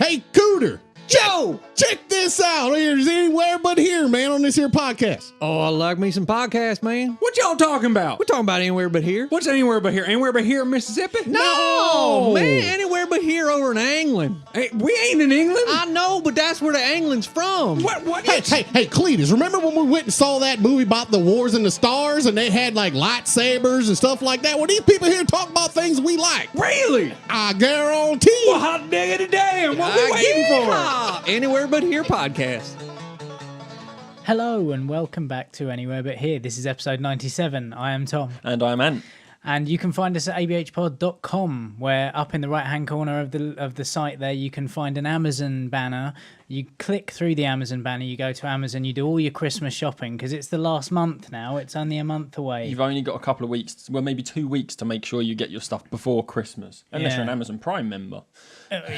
Hey, Cooter. Joe! Check this out. There's Anywhere But Here, man, on this here podcast. Oh, I like me some podcasts, man. What y'all talking about? We're talking about Anywhere But Here. What's Anywhere But Here? Anywhere But Here in Mississippi? No, man, Anywhere But Here over in England. Hey, we ain't in England. I know, but that's where the England's from. What? Hey, Cletus, remember when we went and saw that movie about the wars in the stars and they had like lightsabers and stuff like that? Well, these people here talk about things we like. Really? I guarantee. Well, hot diggity damn. What we waiting for? Anywhere But Here podcast. Hello and welcome back to Anywhere But Here. This is episode 97. I am Tom. And I'm Ant. And you can find us at abhpod.com, where up in the right-hand corner of the site there, you can find an Amazon banner. You click through the Amazon banner, you go to Amazon, you do all your Christmas shopping, because it's the last month now. It's only a month away. You've only got a couple of weeks, well, maybe 2 weeks to make sure you get your stuff before Christmas, unless you're an Amazon Prime member.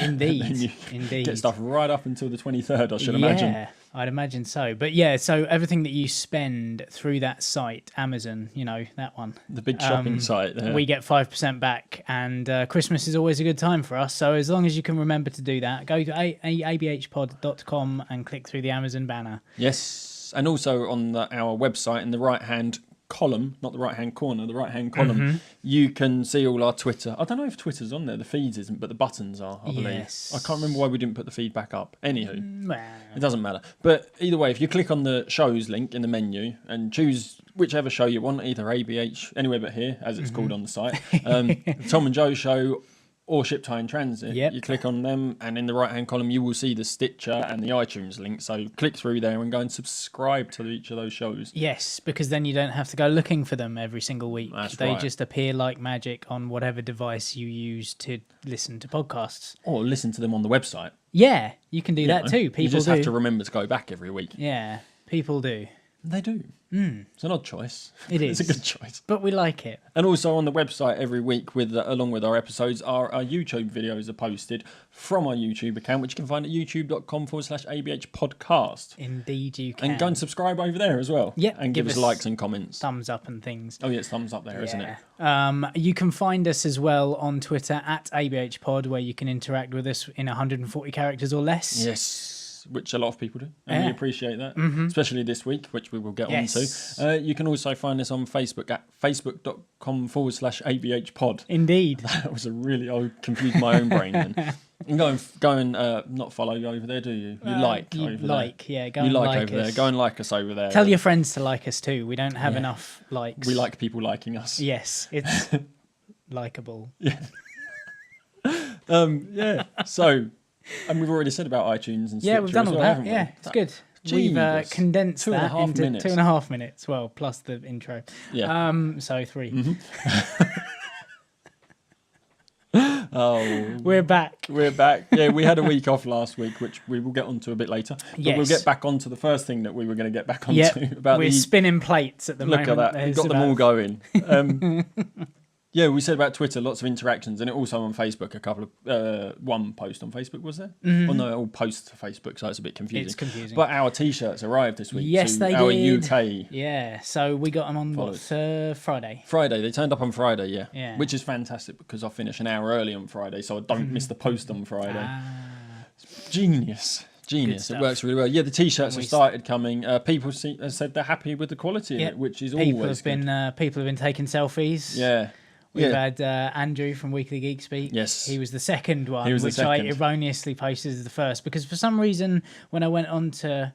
Indeed. Get stuff right up until the 23rd, I should imagine. Yeah, I'd imagine so. But yeah, so everything that you spend through that site, Amazon, you know, that one. The big shopping site there. We get 5% back, and Christmas is always a good time for us. So as long as you can remember to do that, go to abhpod.com and click through the Amazon banner. Yes, and also on our website in the right-hand column, not the right-hand corner, the right-hand column, you can see all our Twitter. I don't know if Twitter's on there, the feeds isn't, but the buttons are, I believe. Yes. I can't remember why we didn't put the feed back up. Anywho, Well, it doesn't matter. But either way, if you click on the shows link in the menu and choose whichever show you want, either ABH, Anywhere But Here, as it's called on the site, Tom and Joe show, or Ship Tie in Transit. Yep. You click on them, and in the right-hand column, you will see the Stitcher and the iTunes link. So click through there and go and subscribe to each of those shows. yes, because then you don't have to go looking for them every single week. They just appear like magic on whatever device you use to listen to podcasts. Or listen to them on the website. Yeah, you can do that too. People you just do. have to remember to go back every week. Yeah, people do. They do. It's an odd choice. It It's a is. good choice. But we like it. And also on the website every week, along with our episodes, our YouTube videos are posted from our YouTube account, which you can find at youtube.com/ABH podcast. Indeed, you can. And go and subscribe over there as well. Yep, And give us likes and comments. thumbs up and things. Oh, yeah, it's thumbs up there, isn't it? You can find us as well on Twitter at ABHpod, where you can interact with us in 140 characters or less. Yes, which a lot of people do, and we appreciate that, especially this week, which we will get Yes. on to. You can also find us on Facebook at facebook.com/ABHpod. Indeed. That was I confused my own brain then. And go and not follow over there, do you? You like you over like, there. yeah, go You and like like over there. us. Go and like us over there. Tell your friends to like us too. We don't have enough likes. We like people liking us. Yes, it's likable. Yeah. So, and we've already said about iTunes and Yeah, we've Stitcher done as all well, that. haven't we? Yeah, it's good. We've Genius. condensed 2.5 that into minutes. 2.5 minutes. Well, plus the intro. Yeah. So 3. Oh, We're back. we're back. Yeah, we had a week off last week, which we will get onto a bit later. But we'll Yes. get back onto the first thing that we were going to get back onto. Yep, About we're the spinning plates at the look moment. at that. We've There's got them all about- going. Yeah, we said about Twitter, lots of interactions, and it also on Facebook. A couple of one post on Facebook was there? Well, no, all posts to Facebook, so it's a bit confusing. It's confusing. But our T-shirts arrived this week. Yes, to they our did. UK Yeah, so we got them on Friday. Friday. They turned up on Friday, Yeah. which is fantastic because I finish an hour early on Friday, so I don't miss the post on Friday. Genius. It stuff. works really well. Yeah, the T-shirts have started coming. People have said they're happy with the quality of Yep. it, which is People always have been people have been taking selfies. Yeah. We've had Andrew from Weekly Geek speak. Yes. He was the second one, He was the which I second. erroneously posted as the first because for some reason when I went on to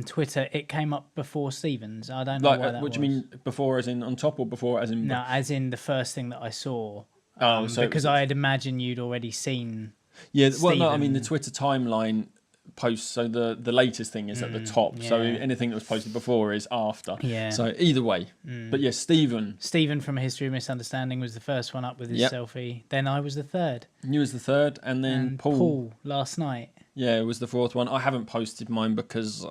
Twitter, it came up before Stevens. I don't know Like, why that what was. do you mean before as in on top or before as in... No, as in the first thing that I saw. so because I had imagined you'd already seen. Yeah, well, no, I mean the Stephen. Twitter timeline posts, so the latest thing is at the top, so yeah. anything that was posted before is after. Yeah. So either way. But yes, Stephen from A History of Misunderstanding was the first one up with his Yep. selfie. Then I was the third. you was the third, and then And Paul, last night. yeah, was the fourth one. I haven't posted mine because...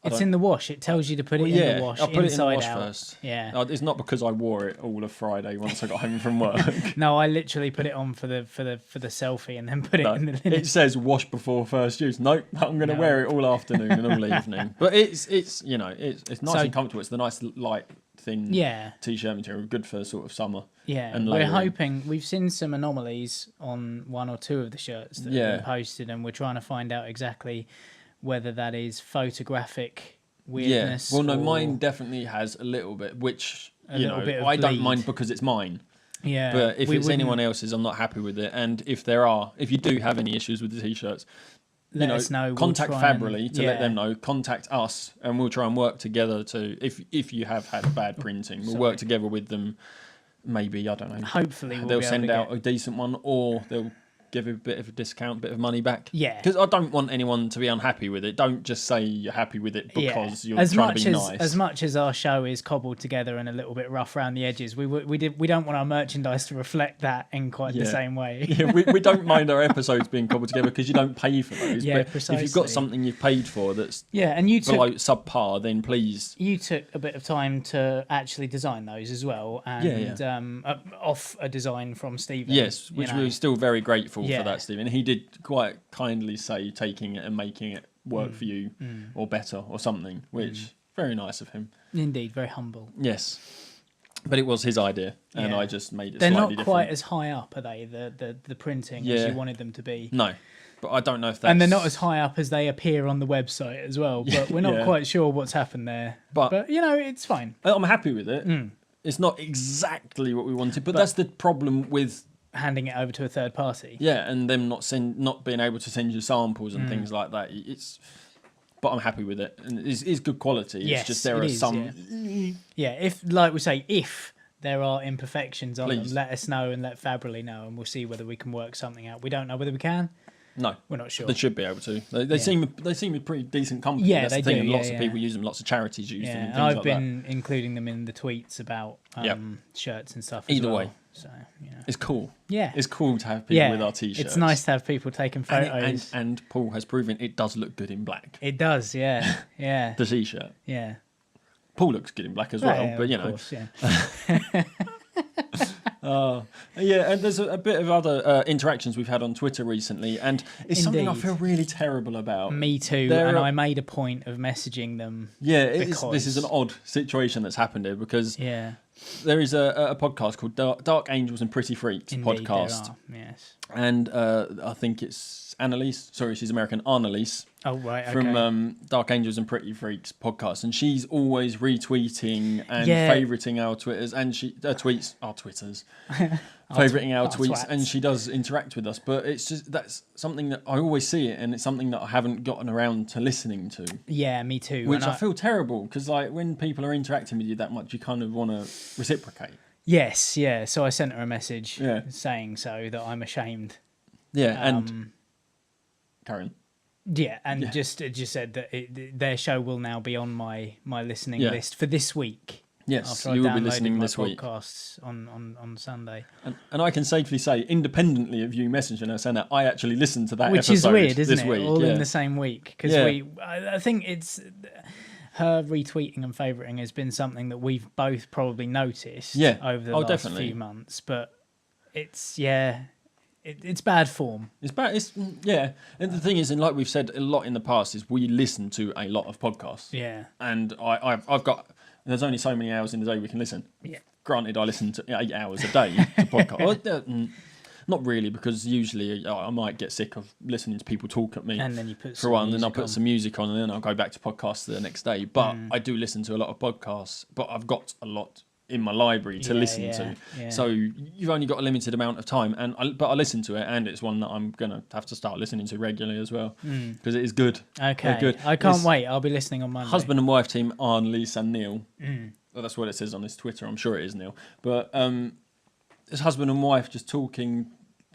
It's in the wash. It tells you to put it in the wash, I'll put it in the inside wash out. first. Yeah. It's not because I wore it all of Friday once I got home from work. No, I literally put it on for the selfie and then put it in the linen. It says wash before first use. Nope, I'm going to wear it all afternoon and all evening. But it's nice and comfortable. It's the nice light thin t-shirt material, good for sort of summer. Yeah, and we're layering. hoping. We've seen some anomalies on 1 or 2 of the shirts that have been posted, and we're trying to find out exactly whether that is photographic weirdness. Yeah, well, no, or mine definitely has a little bit, which you know, bit of I don't bleed. mind because it's mine. Yeah, But if we it's wouldn't- anyone else's, I'm not happy with it. And if you do have any issues with the t-shirts, let us know. We'll contact try and- Fabrily to let them know. Contact us, and we'll try and work together to. If you have had bad printing, we'll work together with them. Maybe, I don't know. Hopefully, they'll send out a decent one, or they'll give a bit of a discount, bit of money back. Yeah. Because I don't want anyone to be unhappy with it. Don't just say you're happy with it because you're as trying much to be as, nice. As much as our show is cobbled together and a little bit rough around the edges, we don't want our merchandise to reflect that in quite the same way. Yeah, we don't mind our episodes being cobbled together because you don't pay for those. Yeah, but precisely. if you've got something you've paid for that's And you below subpar, then please. You took a bit of time to actually design those as well, and off a design from Stephen. Yes, which we're still very grateful for that, Stephen. He did quite kindly say taking it and making it work for you or better or something, which very nice of him. Indeed, very humble. Yes. But it was his idea, and I just made it They're slightly not different. quite as high up, are they? The printing as you wanted them to be. No, but I don't know if that's... And they're not as high up as they appear on the website as well. But we're not quite sure what's happened there. But you know, it's fine. I'm happy with it. It's not exactly what we wanted, but that's the problem with handing it over to a third party. Yeah, and them not being able to send you samples and things like that. But I'm happy with it, and it's good quality. Yes, it's just there are some. Yeah, if like we say, if there are imperfections on Please. them, let us know and let Fabrily know, and we'll see whether we can work something out. We don't know whether we can. No, we're not sure. They should be able to. They seem a pretty decent company. Yeah, that's they the thing. do. And lots of Yeah. people use them. Lots of charities use them. And and things I've like been including them in the tweets about shirts and stuff. As Either well. way. So it's cool. Yeah, it's cool to have people with our t-shirts. It's nice to have people taking photos. And Paul has proven it does look good in black. It does. Yeah, yeah. The t-shirt. Yeah. Paul looks good in black as well, Yeah, but you of know. course, yeah. Yeah, and there's a bit of other interactions we've had on Twitter recently, and it's something I Indeed. feel really terrible about. Me too, and I made a point of messaging them. Yeah, this is an odd situation that's happened here because there is a podcast called Dark Angels and Pretty Freaks Indeed, podcast. there are, yes. And I think it's Annalise. Sorry, she's American. Annalise. Oh, right, okay. From Dark Angels and Pretty Freaks podcast, and she's always retweeting and favoriting our Twitters, and she tweets our Twitters, favoriting our tweets, twats. and she does interact with us. But it's just that's something that I always see it, and it's something that I haven't gotten around to listening to. Yeah, me too. Which I feel terrible because like when people are interacting with you that much, you kind of want to reciprocate. Yes, yeah. So I sent her a message saying so that I'm ashamed. Yeah, and Karen. Yeah, and just said that their show will now be on my listening list for this week. Yes, after you I will be downloaded listening my this week. Podcasts on Sunday. And I can safely say, independently of you messaging us saying that, I actually listened to that Which episode is weird, isn't this it? week. All in the same week. Because Yeah. I think it's... Her retweeting and favoriting has been something that we've both probably noticed over the last few months. But it's, it's bad form. It's bad. And the thing is, and like we've said a lot in the past, is we listen to a lot of podcasts. Yeah. And I've got. There's only so many hours in the day we can listen. Yeah. Granted, I listen to 8 hours a day to podcasts. Not really, because usually I might get sick of listening to people talk at me. And then you put for one, then I'll put some music on, and then I'll go back to podcasts the next day. But I do listen to a lot of podcasts. But I've got a lot in my library to listen to. Yeah. So you've only got a limited amount of time, but I listen to it, and it's one that I'm gonna have to start listening to regularly as well because it is good. Okay, they're good. I can't wait. I'll be listening on Monday. Husband and wife team, Arne, Lisa, and Neil. Well, that's what it says on his Twitter. I'm sure it is Neil, but it's husband and wife just talking.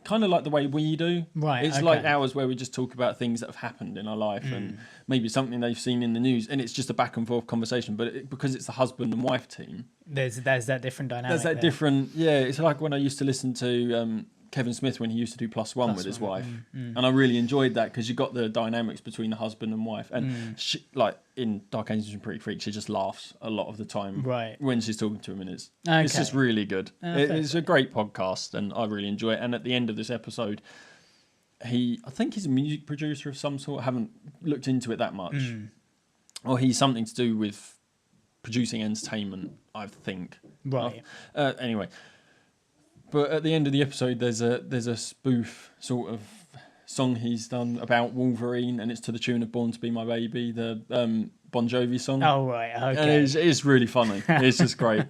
Kind of like the way we do. Right. It's like hours where we just talk about things that have happened in our life and maybe something they've seen in the news, and it's just a back and forth conversation. But because it's the husband and wife team, there's that different dynamic. there's that different. Yeah, it's like when I used to listen to Kevin Smith when he used to do Plus One with his wife, and I really enjoyed that because you got the dynamics between the husband and wife, and she, like in Dark Angels and Pretty Freaks, she just laughs a lot of the time when she's talking to him, and it's just really good. It's a great podcast, and I really enjoy it. And at the end of this episode, I think he's a music producer of some sort. I haven't looked into it that much, or he's something to do with producing entertainment. I think. Right. Anyway, but at the end of the episode, there's a spoof sort of song he's done about Wolverine, and it's to the tune of "Born to Be My Baby," the Bon Jovi song. Oh right, okay. And it's really funny. It's just great.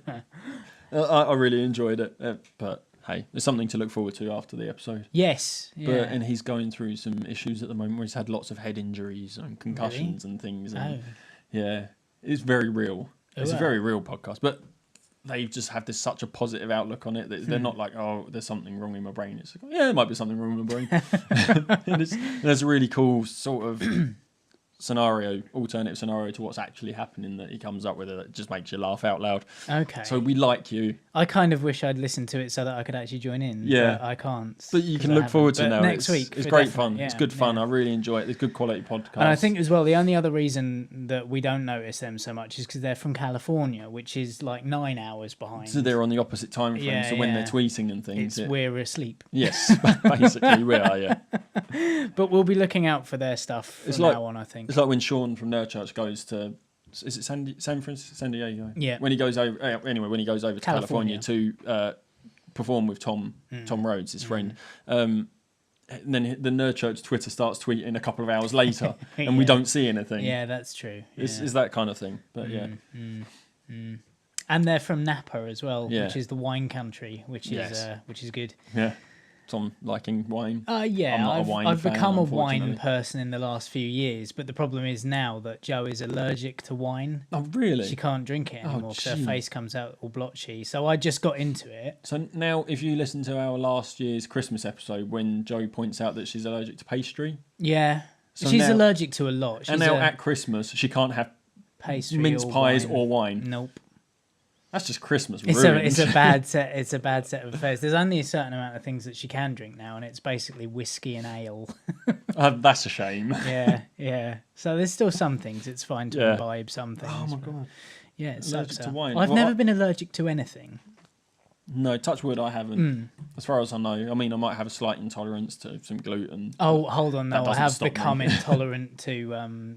I really enjoyed it, but hey, there's something to look forward to after the episode. Yes, yeah. And he's going through some issues at the moment where he's had lots of head injuries and concussions and things. And yeah, it's very real. It's a very real podcast, but they just have such a positive outlook on it that they're not like, oh, there's something wrong in my brain. It's like, yeah, there might be something wrong with my brain. And there's a really cool sort of alternative scenario to what's actually happening that he comes up with that just makes you laugh out loud. Okay. So we like you. I kind of wish I'd listened to it so that I could actually join in. Yeah. But I can't. But you can look forward to it now. Next week. It's great fun. Yeah, it's good fun. I really enjoy it. It's good quality podcast. And I think as well, the only other reason that we don't notice them so much is because they're from California, which is like 9 hours behind. So they're on the opposite time frame. Yeah, so when they're tweeting and things, we're asleep. Yes, basically we are. Yeah. But we'll be looking out for their stuff from now on, I think. It's like when Sean from Nerdchurch goes to, is it San Francisco, San Diego? Yeah. When he goes over, when he goes over to California to perform with Tom Rhodes, his friend. And then the Nerdchurch Twitter starts tweeting a couple of hours later, and we don't see anything. Yeah, that's true. It's that kind of thing. But yeah. And they're from Napa as well, Yeah. which is the wine country, which is good. Yeah. Tom liking wine. Yeah, I'm not a wine I've fan, become a wine unfortunately. person in the last few years, but the problem is now that Jo is allergic to wine. Oh, really? She can't drink it anymore because her gee. face comes out all blotchy. So I just got into it. So now, if you listen to our last year's Christmas episode, when Jo points out that she's allergic to pastry, Yeah. So She's now- allergic to a lot. She's and now at Christmas she can't have pastry mince or pies wine. or wine. Nope. That's just Christmas It's ruined. a bad set. It's a bad set of affairs. There's only a certain amount of things that she can drink now, and it's basically whiskey and ale. That's a shame. Yeah. So there's still some things. It's fine to imbibe some things. Oh my god. Yeah, it Allergic sucks to out. wine. I've Well, never been allergic to anything. No, touch wood, I haven't. As far as I know. I mean, I might have a slight intolerance to some gluten. Oh, hold on, That no, I doesn't have stop me. become intolerant to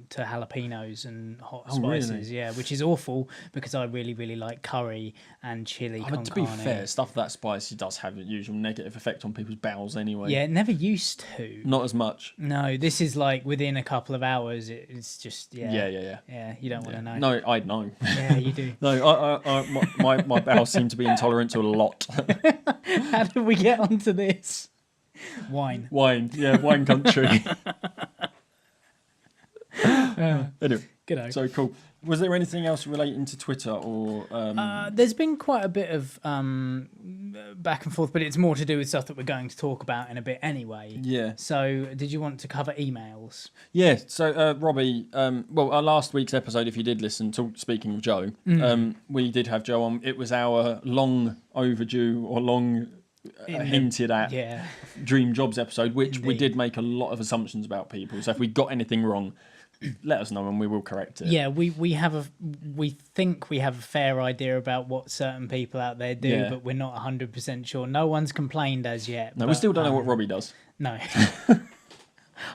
jalapenos and hot spices. really? Yeah, which is awful because I really, really like curry and chili con But to be carne. fair, stuff that spicy does have a usual negative effect on people's bowels anyway. Yeah, it never used to. Not as much. No, this is like within a couple of hours. It's just Yeah. Yeah, you don't want to know. No, I'd know. Yeah, you do. No, my bowels seem to be intolerant to a lot. How did we get onto this? Wine. Wine, wine country. Anyway, Good. so cool. Was there anything else relating to Twitter or? There's been quite a bit of back and forth, but it's more to do with stuff that we're going to talk about in a bit anyway. Yeah. So, did you want to cover emails? Yeah. So Robbie, our last week's episode, if you did listen, speaking of Jo, we did have Jo on. It was our long overdue or long hinted at dream jobs episode, which we did make a lot of assumptions about people. So if we got anything wrong, let us know and we will correct it. Yeah, we think we have a fair idea about what certain people out there do, but we're not 100% sure. No one's complained as yet. No, we still don't know what Robbie does. No.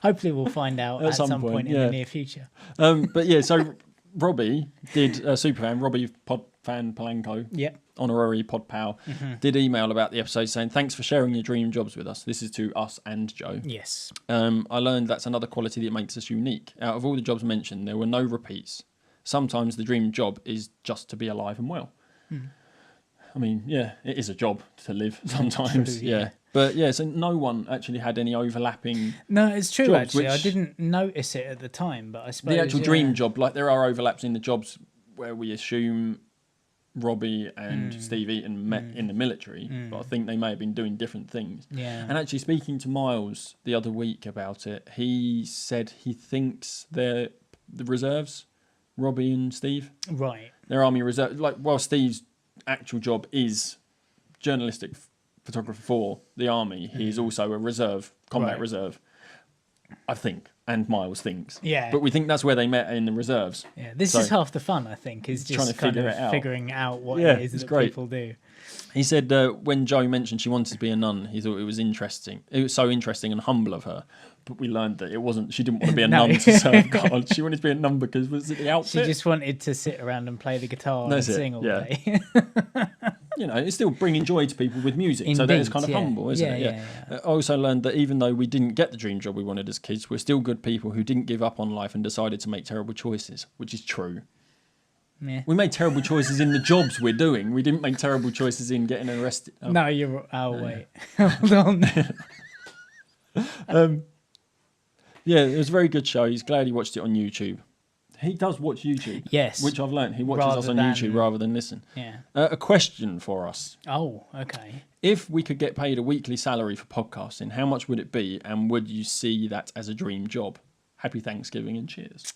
Hopefully we'll find out at some point in the near future. But yeah, so Robbie did Superfan, Robbie Fan Polanco. Yep. Honorary pod pal, did email about the episode saying thanks for sharing your dream jobs with us. This is to us and Jo. Yes. I learned that's another quality that makes us unique. Out of all the jobs mentioned, there were no repeats. Sometimes the dream job is just to be alive and well. I mean, yeah, it is a job to live sometimes. True, yeah. But yeah, so no one actually had any overlapping. No, it's true jobs, actually. I which- didn't notice it at the time, but I suppose The actual dream job, like there are overlaps in the jobs where we assume Robbie and Steve Eaton met in the military, but I think they may have been doing different things. Yeah. And actually, speaking to Miles the other week about it, he said he thinks they're the reserves, Robbie and Steve. Right. They're Army Reserve. Like, while Steve's actual job is journalistic photographer for the Army, he is also a reserve, combat Right. reserve. I think, and Miles thinks. Yeah. But we think that's where they met in the reserves. Yeah, this So- is half the fun, I think, is Trying just to kind figure of it out. figuring out what Yeah, it is it's that great. people do. He said when Joe mentioned she wanted to be a nun, he thought it was interesting. It was so interesting and humble of her. But we learned that it wasn't. She didn't want to be a No. nun to serve God. She wanted to be a nun because was it the She outfit? just wanted to sit around and play the guitar That's and it, sing all yeah. day. You know, it's still bringing joy to people with music. So that is Indeed, kind of yeah. humble, isn't it? Yeah. I also learned that even though we didn't get the dream job we wanted as kids, we're still good people who didn't give up on life and decided to make terrible choices, which is true. Yeah. We made terrible choices in the jobs we're doing. We didn't make terrible choices in getting arrested. Oh. No, you're. Oh wait, hold on. Yeah, it was a very good show. He's glad he watched it on YouTube. He does watch YouTube. Yes. Which I've learned. He watches Rather us on than- YouTube rather than listen. Yeah. A question for us. Oh, okay. If we could get paid a weekly salary for podcasting, how much would it be? And would you see that as a dream job? Happy Thanksgiving and cheers.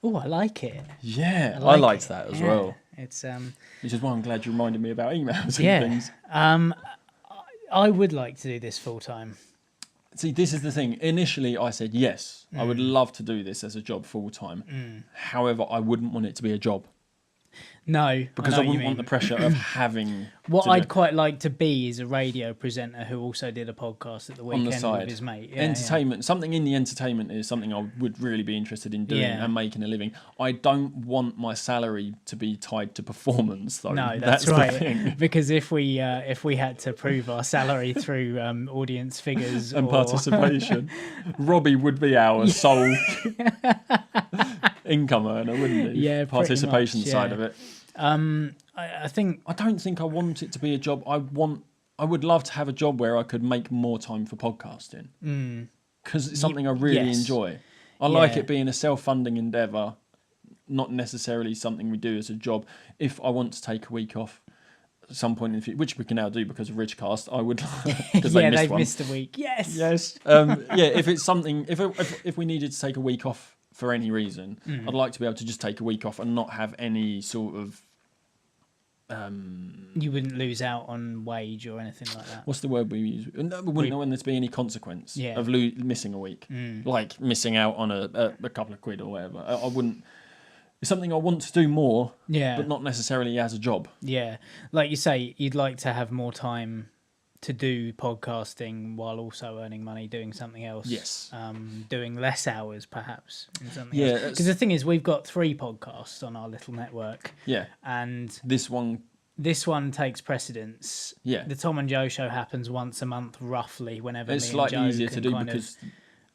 Oh, I like it. Yeah, I like liked it. that as Yeah. well. It's Which is why I'm glad you reminded me about emails and yeah. things. I would like to do this full time. See, this is the thing. Initially, I said yes. I Mm. would love to do this as a job full time. However, I wouldn't want it to be a job No, because I I know what you wouldn't want the mean. pressure of having. What to I'd do- quite like to be is a radio presenter who also did a podcast at the on weekend the side, with his mate. Yeah, entertainment, something in the entertainment is something I would really be interested in doing Yeah. and making a living. I don't want my salary to be tied to performance, though. No, that's the right. thing. Because if we had to prove our salary through audience figures And or participation, Robbie would be our sole income earner, wouldn't he? Yeah, pretty participation much, side yeah. of it. I think I don't think I want it to be a job. I would love to have a job where I could make more time for podcasting because it's something I really yes. enjoy. I like Yeah. it being a self-funding endeavour, not necessarily something we do as a job. If I want to take a week off at some point in the future, which we can now do because of Ridgecast, I would because yeah, they missed they've one. missed a week. Yes. Yes. Yeah, if it's something, if we needed to take a week off for any reason, I'd like to be able to just take a week off and not have any sort of You wouldn't lose out on wage or anything like that. what's the word we use? No, we wouldn't know when there's be any consequence Yeah. of missing a week, like missing out on a couple of quid or whatever. I wouldn't. It's something I want to do more, Yeah. but not necessarily as a job. Yeah. Like you say, you'd like to have more time to do podcasting while also earning money doing something else. Yes. Doing less hours perhaps in something Yeah, else. that's- Because the thing is, we've got 3 podcasts on our little network, Yeah. and This one, this one takes precedence. Yeah. The Tom and Joe show happens once a month, roughly, whenever it's me slightly and Joe easier to can do kind of- because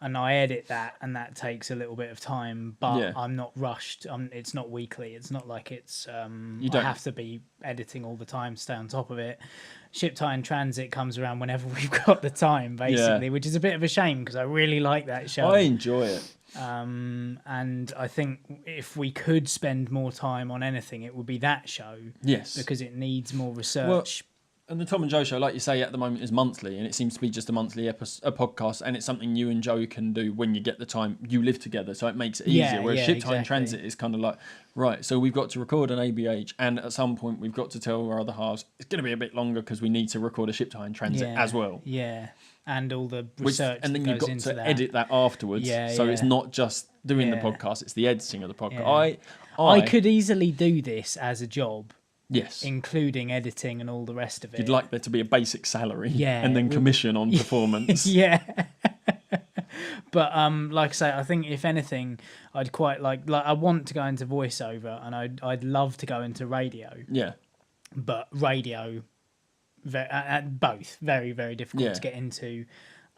and I edit that, and that takes a little bit of time. But Yeah. I'm not rushed. It's not weekly. It's not like it's. I don't- have to be editing all the time, stay on top of it. Ship Time Transit comes around whenever we've got the time, basically, which is a bit of a shame because I really like that show. I enjoy it. And I think if we could spend more time on anything, it would be that show Yes. because it needs more research. And the Tom and Joe show, like you say, at the moment is monthly, and it seems to be just a monthly a podcast, and it's something you and Joe can do when you get the time. You live together, so it makes it easier. Yeah, Whereas yeah, Ship Time exactly. Transit is kind of like, right, so we've got to record an ABH, and at some point we've got to tell our other halves it's going to be a bit longer because we need to record a Ship Time Transit as well. Yeah, and all the Which, research and then that you've goes got into to that. edit that afterwards, Yeah, so it's yeah. not just doing the Yeah. podcast; it's the editing of the podcast. Yeah. I could easily do this as a job, yes. including editing and all the rest of it. You'd like there to be a basic salary, Yeah, and then it would- commission on performance. Yeah. But like I say, I think if anything, I'd quite like I want to go into voiceover, and I'd love to go into radio, Yeah. but radio, both very very difficult Yeah. to get into.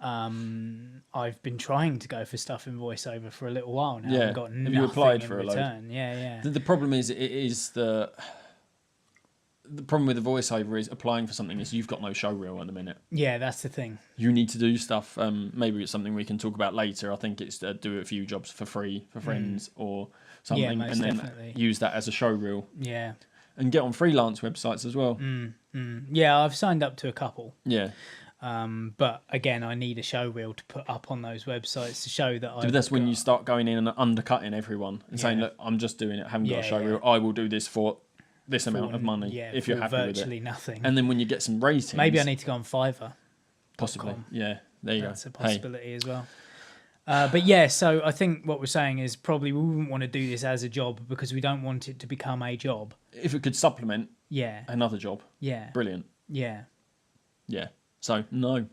I've been trying to go for stuff in voiceover for a little while now. Yeah. And got Have nothing you applied in for a load? return. Yeah. The problem is, it is the problem with the voiceover is applying for something is you've got no show reel at the minute. Yeah, that's the thing. You need to do stuff. Maybe it's something we can talk about later. I think it's do a few jobs for free for friends or something, most and then definitely. use that as a show reel Yeah. and get on freelance websites as well. Yeah, I've signed up to a couple. Yeah, But again, I need a show reel to put up on those websites to show that I. but that's when you start going in and undercutting everyone and saying, "Look, I'm just doing it. I haven't got a show reel. I will do this for this amount of money if you're for happy with virtually it." nothing. And then when you get some ratings, Maybe I need to go on Fiverr. possibly. Yeah, there you That's go. a possibility as well. But yeah, so I think what we're saying is probably we wouldn't want to do this as a job because we don't want it to become a job. If it could supplement Yeah. another job, Yeah. brilliant. Yeah. Yeah. So no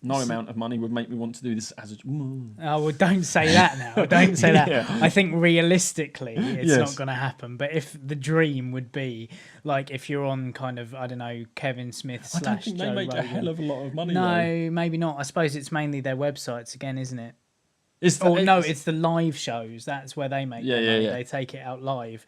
amount of money would make me want to do this as a. Oh, well, don't say that now. Don't say that. Yeah. I think realistically, it's Yes. not going to happen. But if the dream would be like if you're on kind of, I don't know, Kevin Smith I don't / think Joe they make Rogan. a hell of a lot of money. No, though. maybe not. I suppose it's mainly their websites again, isn't it? It's No, it's the live shows. That's where they make their money. Yeah. They take it out live.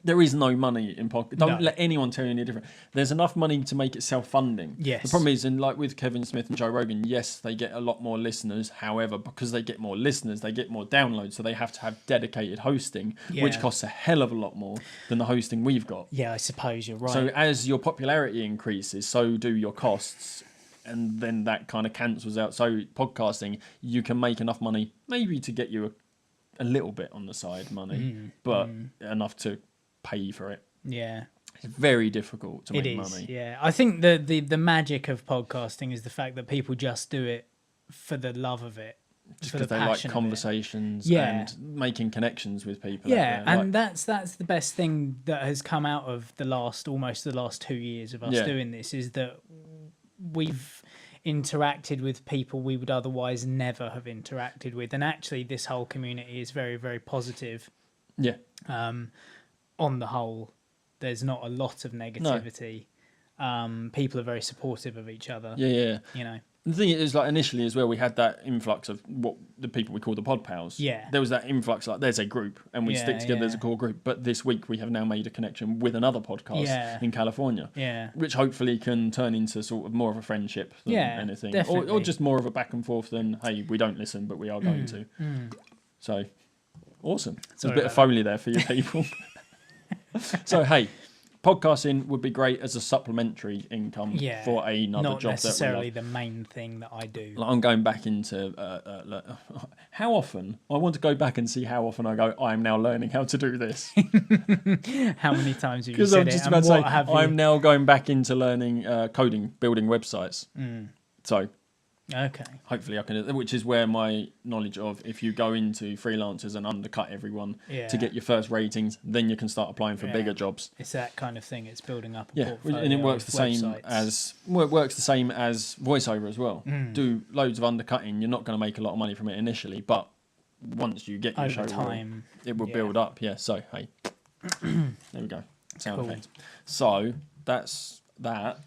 There is no money in podcast. Don't No. let anyone tell you any different. There's enough money to make it self-funding. Yes. The problem is, like with Kevin Smith and Joe Rogan, yes, they get a lot more listeners. However, because they get more listeners, they get more downloads. So they have to have dedicated hosting, which Yeah. costs a hell of a lot more than the hosting we've got. Yeah, I suppose you're right. So as your popularity increases, so do your costs. And then that kind of cancels out. So podcasting, you can make enough money maybe to get you a little bit on the side money, but enough to pay for it. yeah. It's very difficult to It make is, money. yeah. I think the magic of podcasting is the fact that people just do it for the love of it, Just for because the they like passion of it. conversations Yeah. and making connections with people. Yeah, out there. and that's the best thing that has come out of almost the last 2 years of us Yeah. doing this is that we've interacted with people we would otherwise never have interacted with, and actually this whole community is very, very positive. Yeah. On the whole, there's not a lot of negativity. People are very supportive of each other. Yeah. You know. The thing is, like initially as well, we had that influx of what the people we call the pod pals. Yeah. There was that influx, like there's a group, and we Yeah, stick together as a yeah. core group. But this week we have now made a connection with another podcast Yeah. in California. Yeah. Which hopefully can turn into sort of more of a friendship than Yeah, anything. definitely. Or just more of a back and forth than, hey, we don't listen, but we are going to. So, awesome. There's a Sorry bit of about Foley there for you people. So, hey, podcasting would be great as a supplementary income Yeah. for another Not job necessarily that we the main thing that I do. love. Like, I'm going back into how often I want to go back and see how often I go. I'm now learning how to do this How many times have you because said I'm it? just And about to say what have you? I'm now going back into learning coding, building websites. So Okay. hopefully I can, which is where my knowledge of if you go into freelancers and undercut everyone Yeah. to get your first ratings, then you can start applying for Yeah. bigger jobs. It's that kind of thing. It's building up a Yeah, portfolio and it works of the same websites. as voiceover as well. Do loads of undercutting. You're not going to make a lot of money from it initially, but once you get your over show, time. it will yeah. build up. Yeah. So hey, there we go. Sound Cool. effects. So that's that.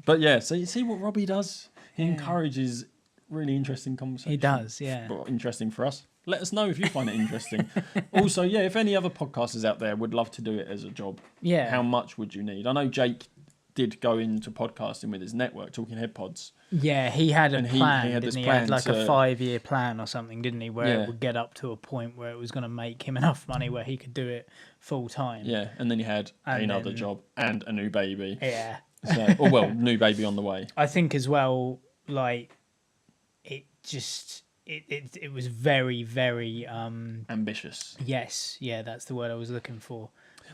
But yeah, so you see what Robbie does. He encourages really interesting conversations. He does, yeah. Well, interesting for us. Let us know if you find it interesting. Also, yeah, if any other podcasters out there would love to do it as a job, Yeah. how much would you need? I know Jake did go into podcasting with his network, Talking Head Pods. Yeah, he had a And he plan, had didn't this he? He plan had like to- a 5-year plan or something, didn't he? Where Yeah. it would get up to a point where it was going to make him enough money where he could do it full time. Yeah, and then he had And another then- job and a new baby. Yeah. So, or well, new baby on the way. I think as well, like, it just, it was very, very, Ambitious. yes, yeah, that's the word I was looking for.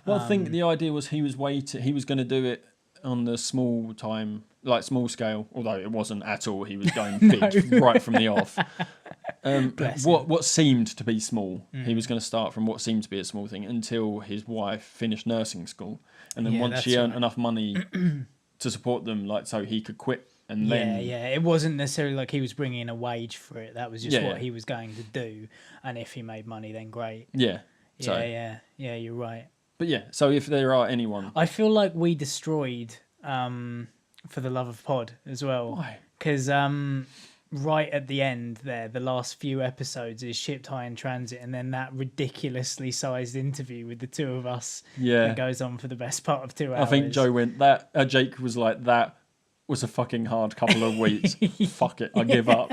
Well, I think the idea was he was going to do it on the small scale, although it wasn't at all. He was going big right from the off. Bless What seemed to be small, he was going to start from what seemed to be a small thing until his wife finished nursing school, and then Yeah, once she that's earned right. enough money to support them, like so he could quit and then Yeah, it wasn't necessarily like he was bringing in a wage for it. That was just Yeah, what yeah. he was going to do, and if he made money, then great. yeah. So, Yeah, you're right. but yeah, so if there are anyone, I feel like we destroyed For the Love of Pod as well. Why? Because right at the end there, the last few episodes is Shipped High in Transit, and then that ridiculously sized interview with the two of us Yeah. that goes on for the best part of 2 hours. I think Joe went that. Jake was like, that was a fucking hard couple of weeks. Fuck it, I give up.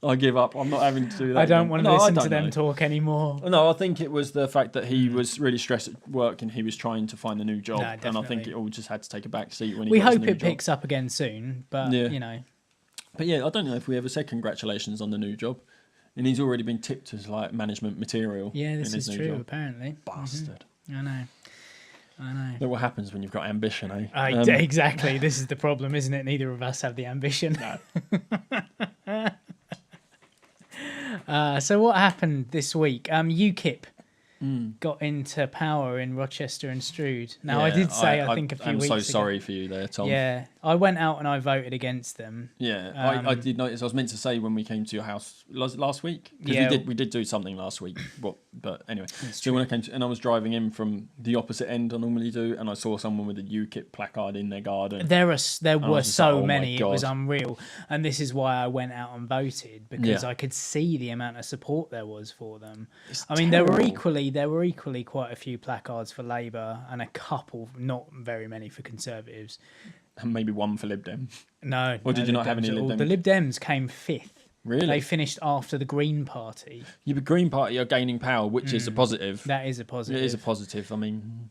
I give up. I'm not having to do that. I don't again. want to No, I listen don't to them know. talk anymore. No, I think it was the fact that he was really stressed at work and he was trying to find a new job, No, and I think definitely. it all just had to take a back seat when he We got his hope new it job. picks up again soon, but Yeah. you know. But yeah, I don't know if we ever said congratulations on the new job, and he's already been tipped as like management material. Yeah, in this his is new true, job. apparently. Bastard. I know. Look what happens when you've got ambition, eh? Exactly. This is the problem, isn't it? Neither of us have the ambition. No. So what happened this week? UKIP got into power in Rochester and Strood. Now, I did say, I think a few weeks ago. I'm so sorry for you there, Tom. Yeah, I went out and I voted against them. Yeah, I did notice. I was meant to say when we came to your house last week. Yeah. We did do something last week. But anyway, so when I came to, and I was driving in from the opposite end I normally do, and I saw someone with a UKIP placard in their garden. There were so like, oh many, my it was God. unreal. And this is why I went out and voted, because I could see the amount of support there was for them. I mean, there were equally quite a few placards for Labour and a couple, not very many, for Conservatives. And maybe one for Lib Dem. No. Or did you not have any Lib Dems? The Lib Dems came fifth. Really? They finished after the Green Party. Yeah, but Green Party are gaining power, which is a positive. That is a positive. It is a positive. I mean,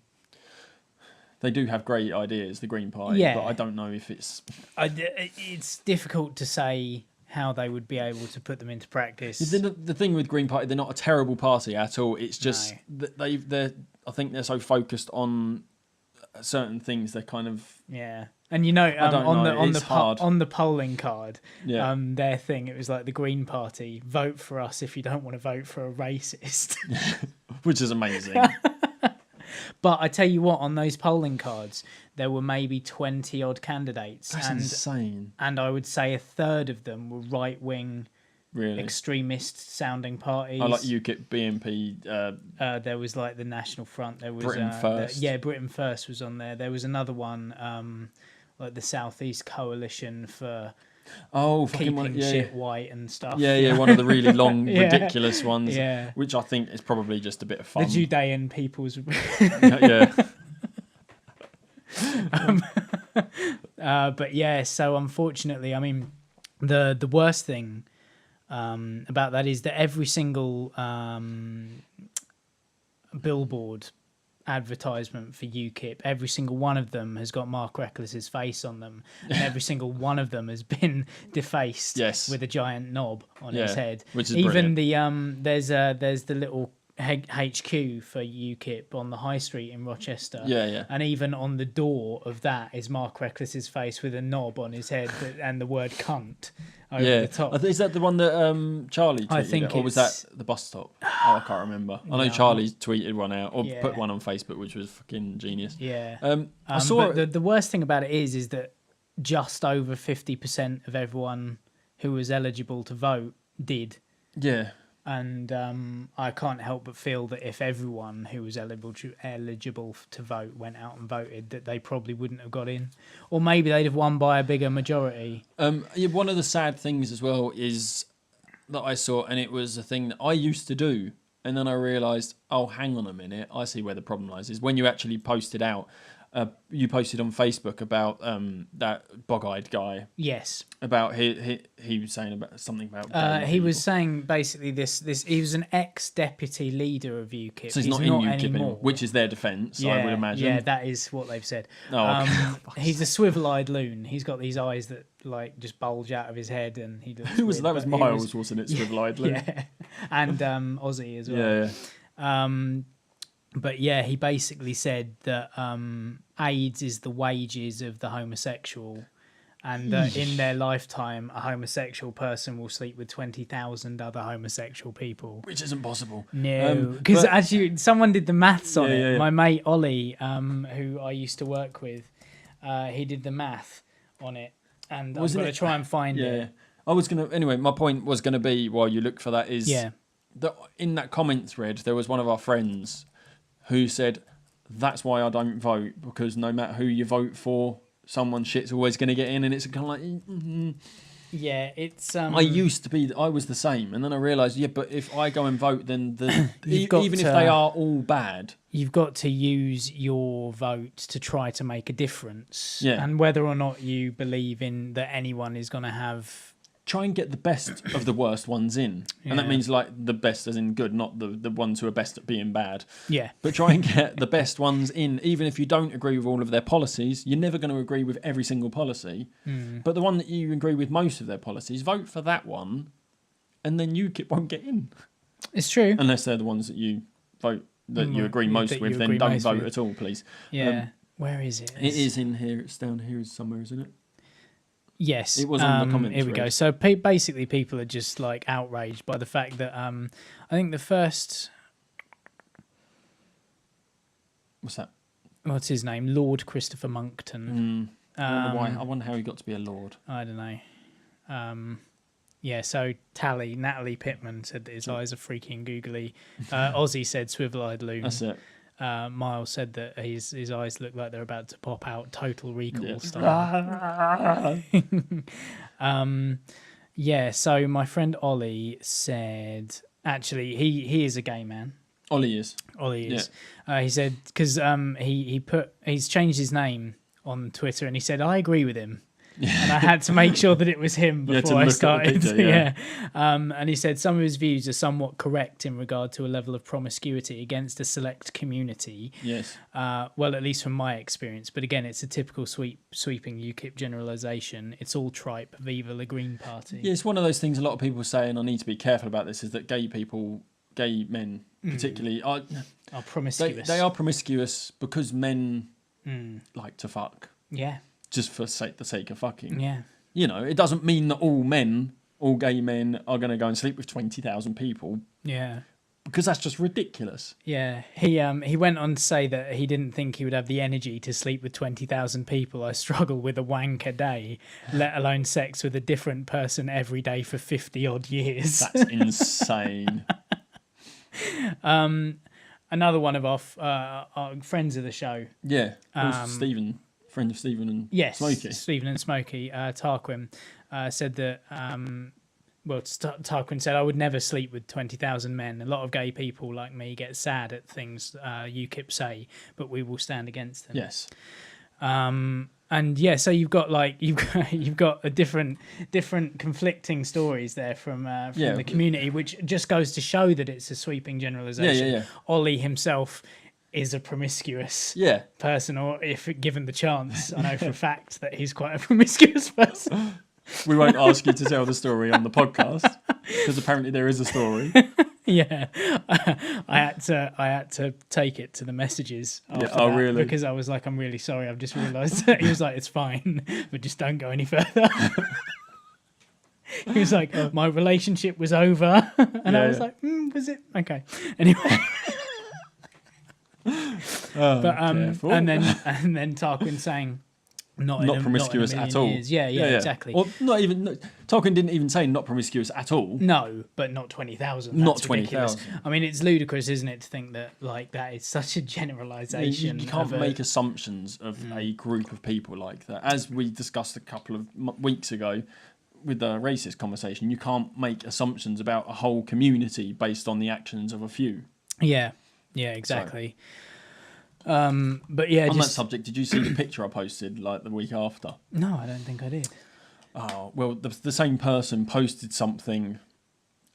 they do have great ideas, the Green Party, Yeah. but I don't know if it's... It's difficult to say how they would be able to put them into practice. The thing with Green Party, they're not a terrible party at all. It's just that I think they're so focused on certain things. They're kind of And you know, on the polling card, Yeah. their thing, it was like the Green Party, vote for us if you don't want to vote for a racist. which is amazing. But I tell you what, on those polling cards, there were maybe 20 odd candidates. That's insane. And I would say a third of them were right wing, Really, extremist sounding parties. I like UKIP, BNP. There was like the National Front. There was Britain First. Britain First was on there. There was another one, like the South East Coalition for keeping shit white and stuff. Yeah, one of the really long, ridiculous ones. Yeah. Which I think is probably just a bit of fun. The Judean People's. Yeah. But yeah, so unfortunately, I mean, the worst thing about that is that every single billboard advertisement for UKIP, every single one of them has got Mark Reckless's face on them, and every single one of them has been defaced with a giant knob on his head. Which is even brilliant. there's the little HQ for UKIP on the High Street in Rochester. Yeah. And even on the door of that is Mark Reckless's face with a knob on his head and the word cunt over the top. Is that the one that Charlie tweeted? I think or was that the bus stop? I can't remember. I know Charlie tweeted one out or put one on Facebook, which was fucking genius. Yeah. I saw but the worst thing about it is that just over 50% of everyone who was eligible to vote did. Yeah. And I can't help but feel that if everyone who was eligible to vote went out and voted, that they probably wouldn't have got in. Or maybe they'd have won by a bigger majority. One of the sad things as well is that I saw, and it was a thing that I used to do, and then I realised, oh, hang on a minute, I see where the problem lies, is when you actually posted out, you posted on Facebook about that bog-eyed guy. Yes. About he was saying about something about. He was saying basically this. He was an ex-deputy leader of UKIP. So he's not in UKIP anymore, which is their defence, I would imagine. Yeah, that is what they've said. Oh, okay. He's a swivel-eyed loon. He's got these eyes that like just bulge out of his head, and he looks. That was Miles, wasn't it? Swivel-eyed loon. Yeah, and Ozzy as well. Yeah. But yeah, he basically said that AIDS is the wages of the homosexual, and that in their lifetime, a homosexual person will sleep with 20,000 other homosexual people. Which isn't possible. No, because actually, someone did the maths on it. Yeah. My mate Ollie, who I used to work with, he did the math on it, and I'm going to try and find it. I was going to... Anyway, my point was going to be, while you look for that, is that in that comment thread, there was one of our friends who said, that's why I don't vote, because no matter who you vote for, someone shit's always going to get in, and it's kind of like... Yeah, it's... I was the same, and then I realised, but if I go and vote, then even if they are all bad... You've got to use your vote to try to make a difference. Yeah. And whether or not you believe in that anyone is going to have... Try and get the best of the worst ones in. And that means like the best as in good, not the ones who are best at being bad. Yeah. But try and get the best ones in, even if you don't agree with all of their policies. You're never going to agree with every single policy. But the one that you agree with most of their policies, vote for that one, and then UKIP won't get in. It's true. Unless they're the ones that you vote, that you agree most with, then don't vote at all, please. Yeah. Where is it? It is in here. It's down here somewhere, isn't it? Yes, It was on the comments Here we go. thread. So basically, people are just like outraged by the fact that I think the first, What's that? what's his name, Lord Christopher Monckton. I wonder why. I wonder how he got to be a lord. I don't know. Yeah, so Natalie Pittman said that his eyes are freaking googly. Ozzy said swivel-eyed loon. That's it. Miles said that his eyes look like they're about to pop out Total Recall style. Yeah, so my friend Ollie said, actually, he is a gay man. Ollie is. He said, because he's changed his name on Twitter, and he said, I agree with him. And I had to make sure that it was him before I started. Picture, And he said some of his views are somewhat correct in regard to a level of promiscuity against a select community. Yes. Well, at least from my experience. But again, it's a typical sweeping UKIP generalisation. It's all tripe. Viva the Green Party. Yeah, it's one of those things a lot of people say, and I need to be careful about this, is that gay men particularly, are promiscuous. They are promiscuous because men like to fuck. Yeah. Just for the sake of fucking. Yeah. You know, it doesn't mean that all gay men are going to go and sleep with 20,000 people. Yeah. Because that's just ridiculous. Yeah, he went on to say that he didn't think he would have the energy to sleep with 20,000 people. I struggle with a wank a day, let alone sex with a different person every day for 50 odd years. That's insane. Another one of our friends of the show. Yeah, Stephen, friend of Stephen and Smokey. Stephen and Smokey, Tarquin, said that. Tarquin said, I would never sleep with 20,000 men. A lot of gay people like me get sad at things UKIP say, but we will stand against them. Yes. And yeah, so you've got a different conflicting stories there from the community, which just goes to show that it's a sweeping generalisation. Yeah. Ollie himself is a promiscuous person, or if given the chance, I know for a fact that he's quite a promiscuous person. We won't ask you to tell the story on the podcast because apparently there is a story. Yeah, I had to take it to the messages. After really? Because I was like, I'm really sorry. I've just realised that. He was like, it's fine, but just don't go any further. He was like, my relationship was over, and I was like, was it? Okay. Anyway. Careful. and then Tarquin saying. Not promiscuous not at all. Yeah, exactly. Or not even. Tolkien didn't even say not promiscuous at all. No, but not 20,000. Not 20,000. I mean, it's ludicrous, isn't it, to think that like that is such a generalisation. You can't make assumptions of a group of people like that. As we discussed a couple of weeks ago with the racist conversation, you can't make assumptions about a whole community based on the actions of a few. Yeah, exactly. But yeah, on that subject, did you see the picture I posted like the week after? No, I don't think I did. Oh, well, the same person posted something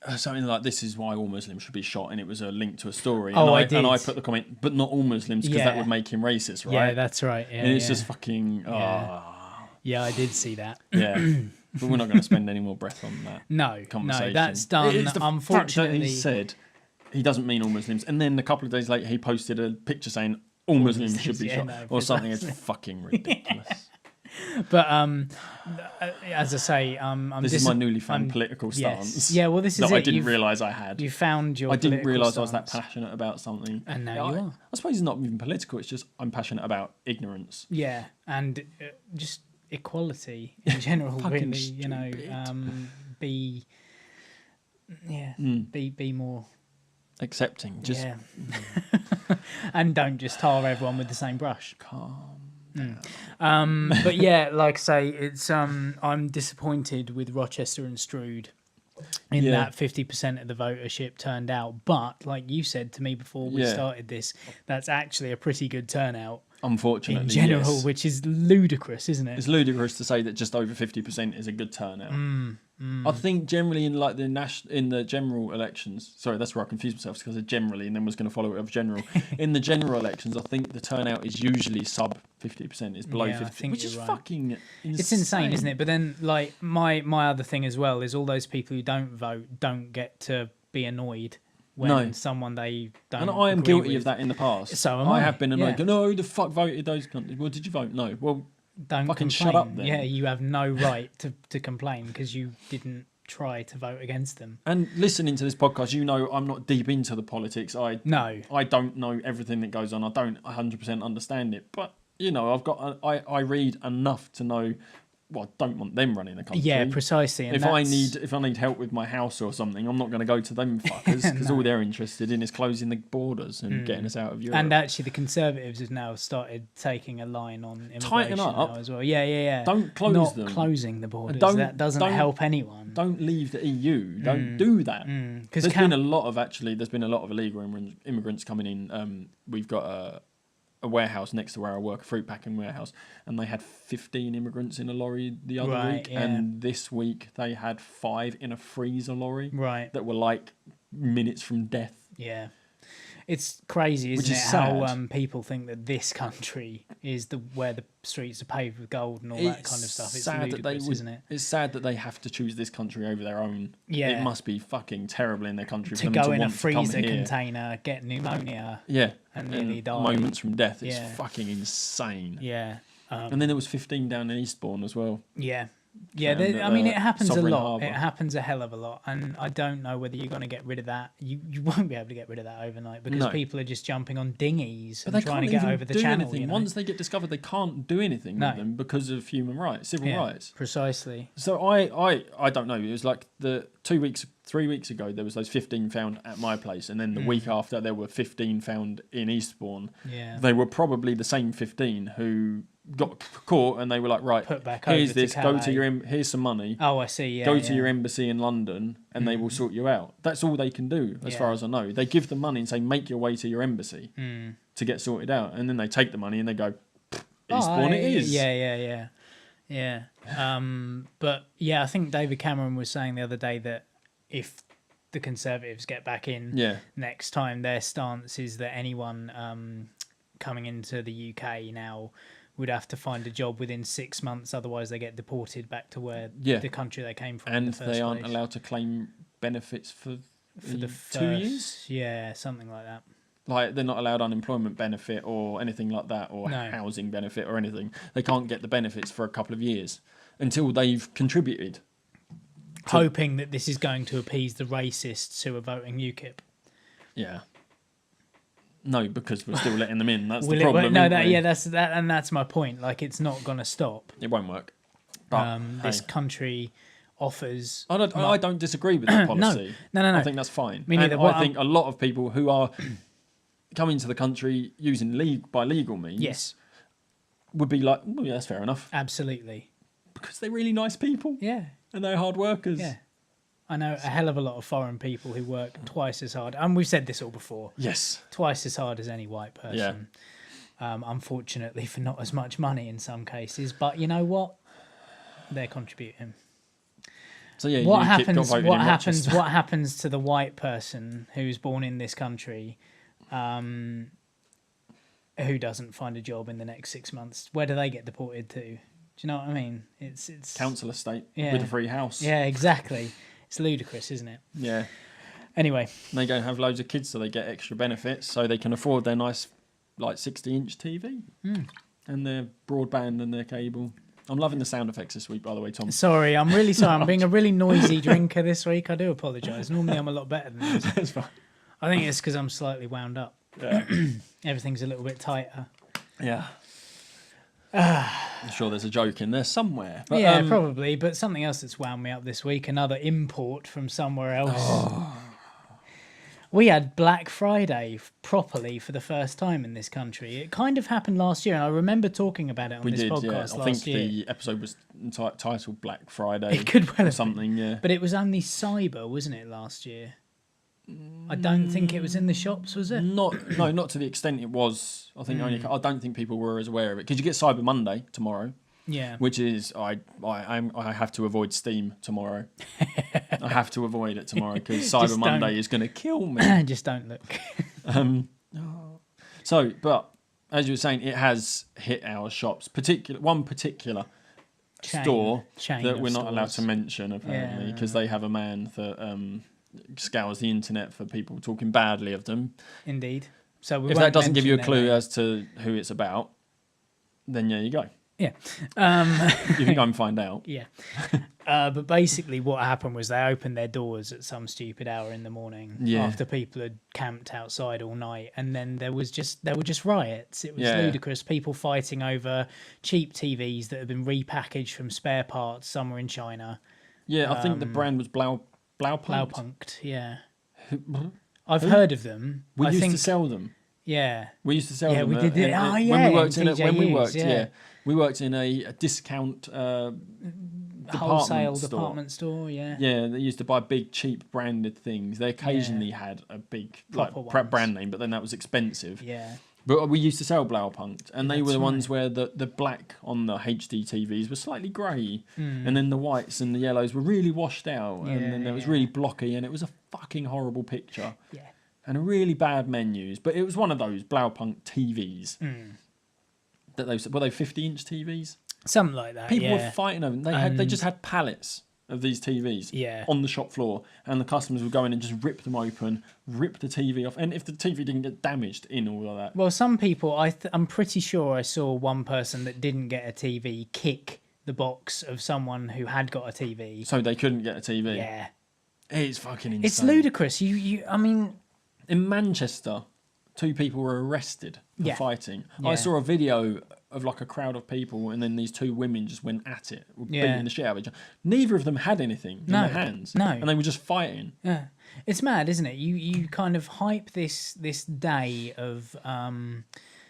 like, this is why all Muslims should be shot, and it was a link to a story. Oh, I did. And I put the comment, but not all Muslims, because that would make him racist, right? Yeah, that's right. Yeah, and it's just fucking... Yeah, I did see that. Yeah. But we're not going to spend any more breath on that conversation. No, that's done. It's the Unfortunately, fact that he said he doesn't mean all Muslims, and then a couple of days later he posted a picture saying all Muslims should be shot, or something. It's fucking ridiculous. But as I say, this is my newly found political stance. Yes. Yeah, well, this is that it. I didn't realise I had. You found your. I didn't realise stance. I was that passionate about something, and now you are. I suppose it's not even political. It's just I'm passionate about ignorance. Yeah, and just equality in general. Really, stupid. Be more accepting. Just and don't just tar everyone with the same brush. Calm. But yeah, like I say, it's I'm disappointed with Rochester and Strood in that 50% of the votership turned out. But like you said to me before we started this, that's actually a pretty good turnout. Unfortunately, in general, which is ludicrous, isn't it? It's ludicrous to say that just over 50% is a good turnout. I think generally in like the general elections, sorry, that's where I confused myself because I said generally and then was going to follow it with general. In the general elections, I think the turnout is usually sub 50%, is below 50%, which is fucking insane. It's insane, isn't it? But then, like my other thing as well is all those people who don't vote don't get to be annoyed when someone they don't. And I am guilty with. of that in the past. So am I. I have been annoyed. No, the fuck voted those countries. Well, did you vote? No. Well, don't Fucking complain. shut up then. Yeah, you have no right to complain because you didn't try to vote against them. And listening to this podcast, you know I'm not deep into the politics. No. I don't know everything that goes on. I don't 100% understand it. But, you know, I read enough to know, well, I don't want them running the country. Yeah, precisely. And If I need help with my house or something, I'm not going to go to them fuckers because all they're interested in is closing the borders and getting us out of Europe. And actually, the Conservatives have now started taking a line on immigration Tighten up. now as well. Yeah. Don't close Not them. closing the borders. Don't- That doesn't help anyone. Don't leave the EU. Don't do that. Because There's been a lot of illegal immigrants coming in. We've got a warehouse next to where I work, a fruit packing warehouse, and they had 15 immigrants in a lorry the other week, and this week they had 5 in a freezer lorry that were like minutes from death. Yeah. It's crazy, isn't Which is it? How sad. people think that this country is where the streets are paved with gold and all that kind of stuff. It's ludicrous, isn't it? It's sad that they have to choose this country over their own. Yeah. It must be fucking terrible in their country To for them go to in a want to come freezer here. container, get pneumonia. Yeah, and nearly die. Moments from death. It's Yeah. fucking insane. Yeah. And then there was 15 down in Eastbourne as well. Yeah. Yeah, And I mean, it happens a Sovereign lot. Harbour. It happens a hell of a lot. And I don't know whether you're going to get rid of that. You won't be able to get rid of that overnight because No. people are just jumping on dinghies But and they trying can't to get even over the do channel. anything. You know? Once they get discovered, they can't do anything No. with them because of human rights, civil rights. Precisely. So I don't know. It was like 3 weeks ago, there was those 15 found at my place, and then the week after there were 15 found in Eastbourne. Yeah. They were probably the same 15 who got caught, and they were like, right, Put back here's over to this. Go Calais. to here's some money. Oh, I see. Yeah. Go to your embassy in London, and they will Mm. sort you out. That's all they can do, as far as I know. They give them money and say, make your way to your embassy to get sorted out, and then they take the money and they go, Eastbourne it is. Yeah. But yeah, I think David Cameron was saying the other day that if the Conservatives get back in next time, their stance is that anyone coming into the UK now would have to find a job within 6 months, otherwise they get deported back to where the country they came from. And in the first they aren't place. allowed to claim benefits for the 2 years. Yeah, something like that. Like they're not allowed unemployment benefit or anything like that, or No. housing benefit or anything. They can't get the benefits for a couple of years until they've contributed. Hoping that this is going to appease the racists who are voting UKIP. Yeah. No, because we're still letting them in. That's Will the problem. no, isn't it? that's my point. Like, it's not going to stop. It won't work. But This hey. country offers. I don't disagree with that policy. No. I think that's fine. Me neither. And I think a lot of people who are coming to the country using legal means would be like, well, yeah, that's fair enough. Absolutely. Because they're really nice people. Yeah. And they're hard workers. Yeah. I know a hell of a lot of foreign people who work twice as hard. And we've said this all before. Yes. Twice as hard as any white person. Yeah. Unfortunately, for not as much money in some cases. But you know what? They're contributing. So yeah, What UKIP got happens? voted What in happens? Rochester. What happens to the white person who's born in this country, who doesn't find a job in the next 6 months? Where do they get deported to? Do you know what I mean? It's Council estate Yeah. with a free house. Yeah, exactly. It's ludicrous, isn't it? Yeah. Anyway, And they go and have loads of kids so they get extra benefits so they can afford their nice, like, 60-inch TV and their broadband and their cable. I'm loving the sound effects this week, by the way, Tom. sorry. I'm really sorry. I'm being a really noisy drinker this week. I do apologise. Normally, I'm a lot better than this. That's fine. I think it's because I'm slightly wound up. Yeah. Everything's a little bit tighter. Yeah. I'm sure there's a joke in there somewhere. But, Yeah, probably. But something else that's wound me up this week, another import from somewhere else. Oh. We had Black Friday properly for the first time in this country. It kind of happened last year, and I remember talking about it on we this did, yeah. podcast I last think year. the episode was titled Black Friday. It could well or have something, yeah. But it was only cyber, wasn't it, last year? I don't think it was in the shops, was it? Not to the extent it was. I think only. I don't think people were as aware of it because you get Cyber Monday tomorrow, Yeah. which is I have to avoid Steam tomorrow. I have to avoid it tomorrow because Cyber Just Monday don't. is going to kill me. Just don't look. So, but as you were saying, it has hit our shops. One particular store chain that of we're not allowed stores. to mention apparently because they have a man that scours the internet for people talking badly of them. Indeed. So we If won't that doesn't give you a mention clue their as to who it's about, then there you go. Yeah. You can go and find out. Yeah. But basically what happened was they opened their doors at some stupid hour in the morning Yeah. after people had camped outside all night, and then there were just riots. It was Yeah. ludicrous. People fighting over cheap TVs that had been repackaged from spare parts somewhere in China. Yeah, I think the brand was Blaupunkt. Blaupunkt, yeah. I've heard of them. We I used think, to sell them. Yeah. We used to sell them. We did it. Oh, yeah. When we worked in when we worked, TJUs, we worked in a discount Wholesale store. department store, yeah. Yeah, they used to buy big, cheap branded things. They occasionally had a big Proper like ones. brand name, but then that was expensive. Yeah. But we used to sell Blaupunkt, and they were That's the ones right. where the black on the HD TVs was slightly grey, and then the whites and the yellows were really washed out, and then it was really blocky, and it was a fucking horrible picture. Yeah. And a really bad menus, but it was one of those Blaupunkt TVs that they were they 50-inch TVs. Something like that. People yeah. were fighting over them. They just had pallets of these TVs Yeah. on the shop floor, and the customers would go in and just rip them open, rip the TV off, and if the TV didn't get damaged in all of that, Well, some people, I'm pretty sure I saw one person that didn't get a TV kick the box of someone who had got a TV. so they couldn't get a TV. Yeah. It's fucking insane. It's ludicrous. I mean, In Manchester, 2 people were arrested for Yeah. fighting. Yeah. I saw a video of like a crowd of people, and then these 2 women just went at it, were Yeah. beating the shit out of each other. Neither of them had anything in No, their hands. no. And they were just fighting. yeah. It's mad, isn't it? You kind of hype this day of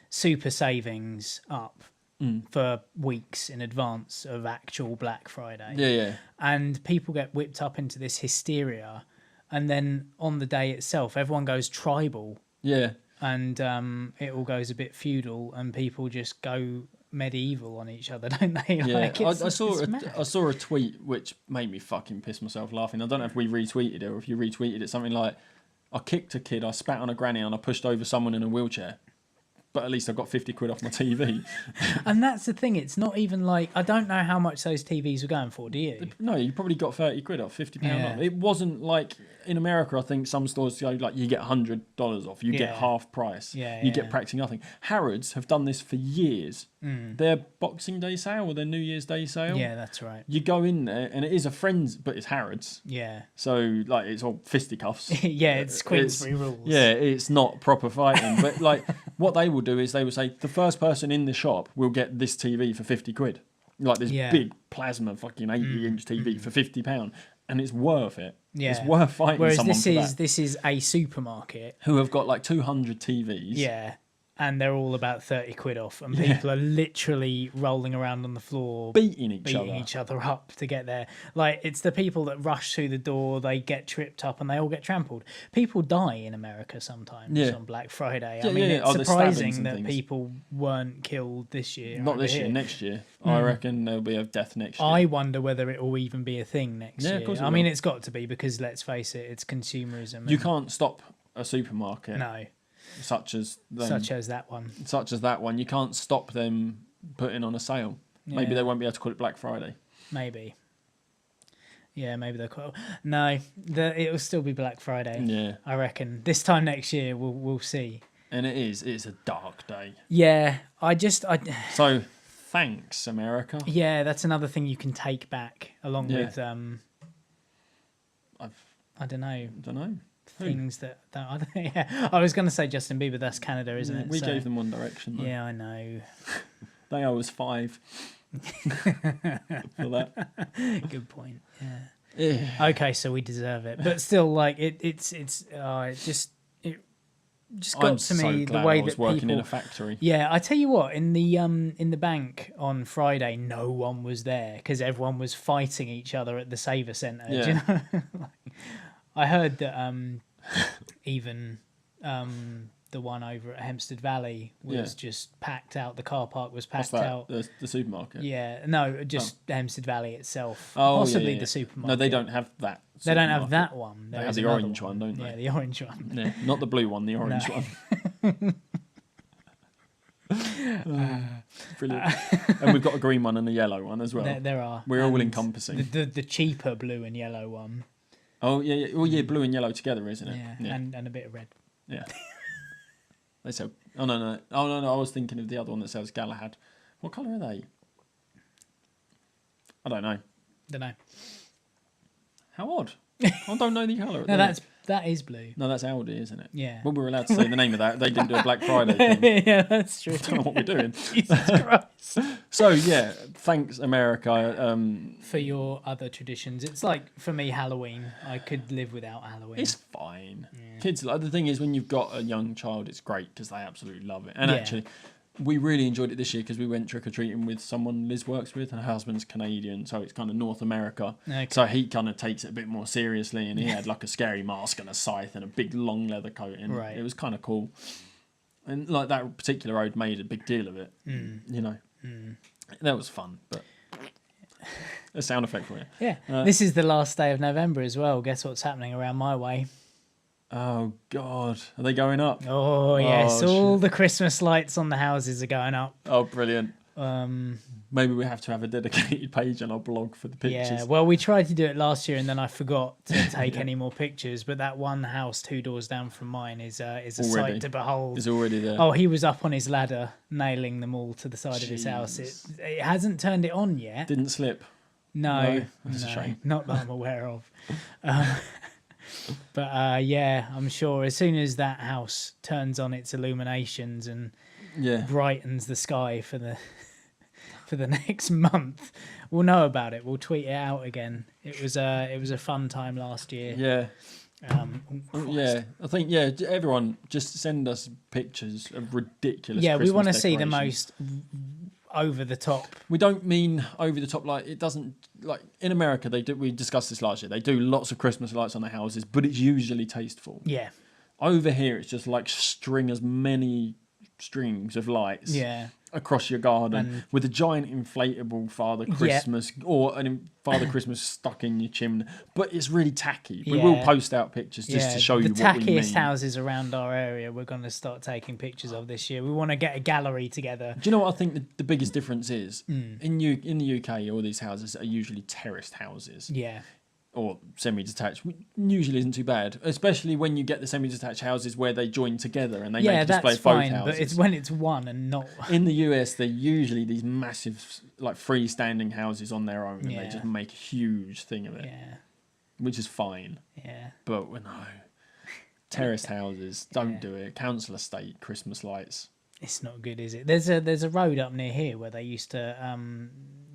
super savings up for weeks in advance of actual Black Friday. Yeah, yeah. And people get whipped up into this hysteria, and then on the day itself everyone goes tribal, Yeah. and it all goes a bit feudal, and people just go medieval on each other, don't they? Yeah, Like, I it's mad. saw a tweet which made me fucking piss myself laughing. I don't know if we retweeted it or if you retweeted it. Something like, I kicked a kid, I spat on a granny, and I pushed over someone in a wheelchair. But at least I got 50 quid off my TV. And that's the thing, it's not even like, I don't know how much those TVs were going for, do you? No, you probably got 30 quid off, £50 Yeah. off. It wasn't like in America, I think some stores go like you get $100 off, you get Yeah. half price, Yeah, you yeah. get practically nothing. Harrods have done this for years. Their Boxing Day sale or their New Year's Day sale. Yeah, that's right. You go in there and it is a friend's, but it's Harrods. Yeah. So like it's all fisticuffs. Yeah, it's Queensbury rules. Yeah, it's not proper fighting. But like what they will do is they will say the first person in the shop will get this TV for 50 quid. Like this Yeah. big plasma fucking 80-inch TV for £50. And it's worth it. Yeah. It's worth fighting Whereas someone for that. this is a supermarket. Who have got like 200 TVs. Yeah. And they're all about 30 quid off, and people are literally rolling around on the floor, Beating each other. up to get there. Like, it's the people that rush through the door, they get tripped up, and they all get trampled. People die in America sometimes Yeah. on Black Friday. Yeah, I mean, yeah, it's oh, there's stabbings surprising and that things. people weren't killed this year. Not over this year, here. next year. I reckon there'll be a death next year. I wonder whether it will even be a thing next Yeah, year. of course it I mean, will. it's got to be, because let's face it, it's consumerism. You and- can't stop a supermarket No, such as them. such as that one. Such as that one. You can't stop them putting on a sale. Maybe Yeah. they won't be able to call it Black Friday. Maybe. Yeah, maybe they'll call. No, it'll still be Black Friday. Yeah. I reckon this time next year we'll see. And it's a dark day. Yeah, I So thanks, America. yeah, that's another thing you can take back along Yeah. with I don't know, Don't know. Who? things that I don't, yeah. I was going to say Justin Bieber. That's Canada, isn't it? We So- gave them One Direction. Though. Yeah, I know. They owe us 5 for that. Good point. Yeah. Yeah. Okay, so we deserve it, but still, like it just got I'm to so me glad the way I was that working people. in a factory. Yeah, I tell you what, in the bank on Friday, no one was there because everyone was fighting each other at the Saver Centre. Do you Yeah. know? I heard that even the one over at Hempstead Valley was Yeah. just packed out. The car park was What's packed that? out. The supermarket? Yeah, no, just Hempstead Valley itself. Oh, Possibly yeah, yeah. the supermarket. No, they don't have that. They don't have supermarket. that one. They There have is the another orange one, don't they? Yeah, the orange one. Yeah, not the blue one, the orange No. one. Brilliant. And we've got a green one and a yellow one as well. There are. We're all And encompassing. The cheaper blue and yellow one. Oh yeah, yeah. Oh yeah, blue and yellow together, isn't it? Yeah, and a bit of red. Yeah. They sell. Oh no. I was thinking of the other one that sells Galahad. What colour are they? I don't know. Don't know. How odd. I don't know the colour. No, that is blue. No, that's Aldi, isn't it? Yeah. Well, we're allowed to say the name of that. They didn't do a Black Friday thing. Yeah, that's true. I don't know what we're doing. Jesus Christ. So, yeah, thanks, America. For your other traditions. It's like, for me, Halloween. I could live without Halloween. It's fine. Kids, like, the thing is, when you've got a young child, it's great because they absolutely love it. And Yeah. actually, we really enjoyed it this year because we went trick-or-treating with someone Liz works with, and her husband's Canadian, so it's kind of North America. Okay. So he kind of takes it a bit more seriously, and he had like a scary mask and a scythe and a big long leather coat, and Right. it was kind of cool. And like that particular road made a big deal of it, you know. That was fun, but a sound effect for you. Yeah. This is the last day of November as well. Guess what's happening around my way? Oh God, are they going up? Oh, yes. All the Christmas lights on the houses are going up. Oh, brilliant. Maybe we have to have a dedicated page on our blog for the pictures. Yeah, well, we tried to do it last year and then I forgot to take any more pictures. But that one house 2 doors down from mine is a sight to behold. It's already there. Oh, he was up on his ladder, nailing them all to the side of his house. It hasn't turned it on yet. Didn't slip. No, that's a shame. Not that I'm aware of. But yeah, I'm sure as soon as that house turns on its illuminations and brightens the sky for the next month, we'll know about it. We'll tweet it out again. It was a fun time last year. Yeah. Yeah, I think everyone just send us pictures of ridiculous. Yeah, Christmas we want to see the decorations. most over the top. We don't mean over the top, like it doesn't, like in America we discussed this last year. They do lots of Christmas lights on their houses, but it's usually tasteful. Yeah. Over here, it's just like string as many strings of lights. Yeah. Across your garden with a giant inflatable Father Christmas or Father Christmas stuck in your chimney, but it's really tacky. We will post out pictures just to show you what we mean. The tackiest houses around our area we're going to start taking pictures of this year. We want to get a gallery together. Do you know what I think the biggest difference is? In the UK, all these houses are usually terraced houses. Yeah. Or semi-detached, usually isn't too bad, especially when you get the semi-detached houses where they join together and they make a display of both fine, houses. But it's when it's one and not. In the US, they're usually these massive, like freestanding houses on their own, and they just make a huge thing of it. Yeah. Which is fine. Yeah. But no, terraced houses, don't do it. Council estate, Christmas lights. It's not good, is it? There's a road up near here where they used to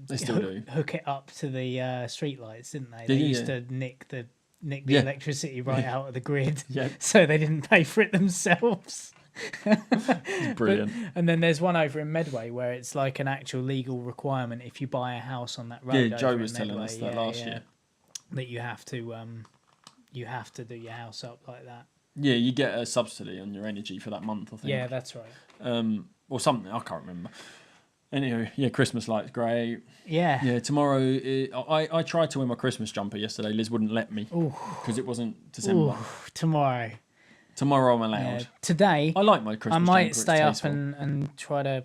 they still do hook it up to the street lights, didn't they? They used to nick the electricity right out of the grid, so they didn't pay for it themselves. It's brilliant. And then there's one over in Medway where it's like an actual legal requirement if you buy a house on that road. Yeah, Joe was telling us that last year. That you have to do your house up like that. Yeah, you get a subsidy on your energy for that month, I think. Yeah, that's right. Or something, I can't remember. Anyway, yeah, Christmas lights, great. Yeah. Yeah, tomorrow, I tried to wear my Christmas jumper yesterday. Liz wouldn't let me because it wasn't December. Tomorrow I'm allowed. Yeah. Today, I like my Christmas jumper. I might jumper, stay up tasteful. and try to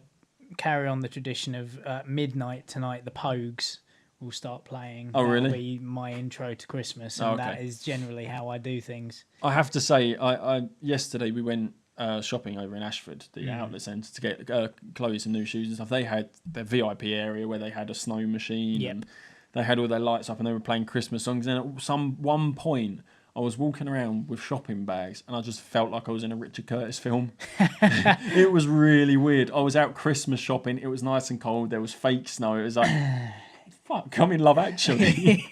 carry on the tradition of midnight tonight, the Pogues will start playing. Oh, really? That'll be my intro to Christmas, and that is generally how I do things. I have to say, I yesterday we went shopping over in Ashford, the outlet centre, to get clothes and new shoes and stuff. They had their VIP area where they had a snow machine and they had all their lights up and they were playing Christmas songs. And at one point, I was walking around with shopping bags and I just felt like I was in a Richard Curtis film. It was really weird. I was out Christmas shopping. It was nice and cold. There was fake snow. It was like, fuck, I'm in Love Actually.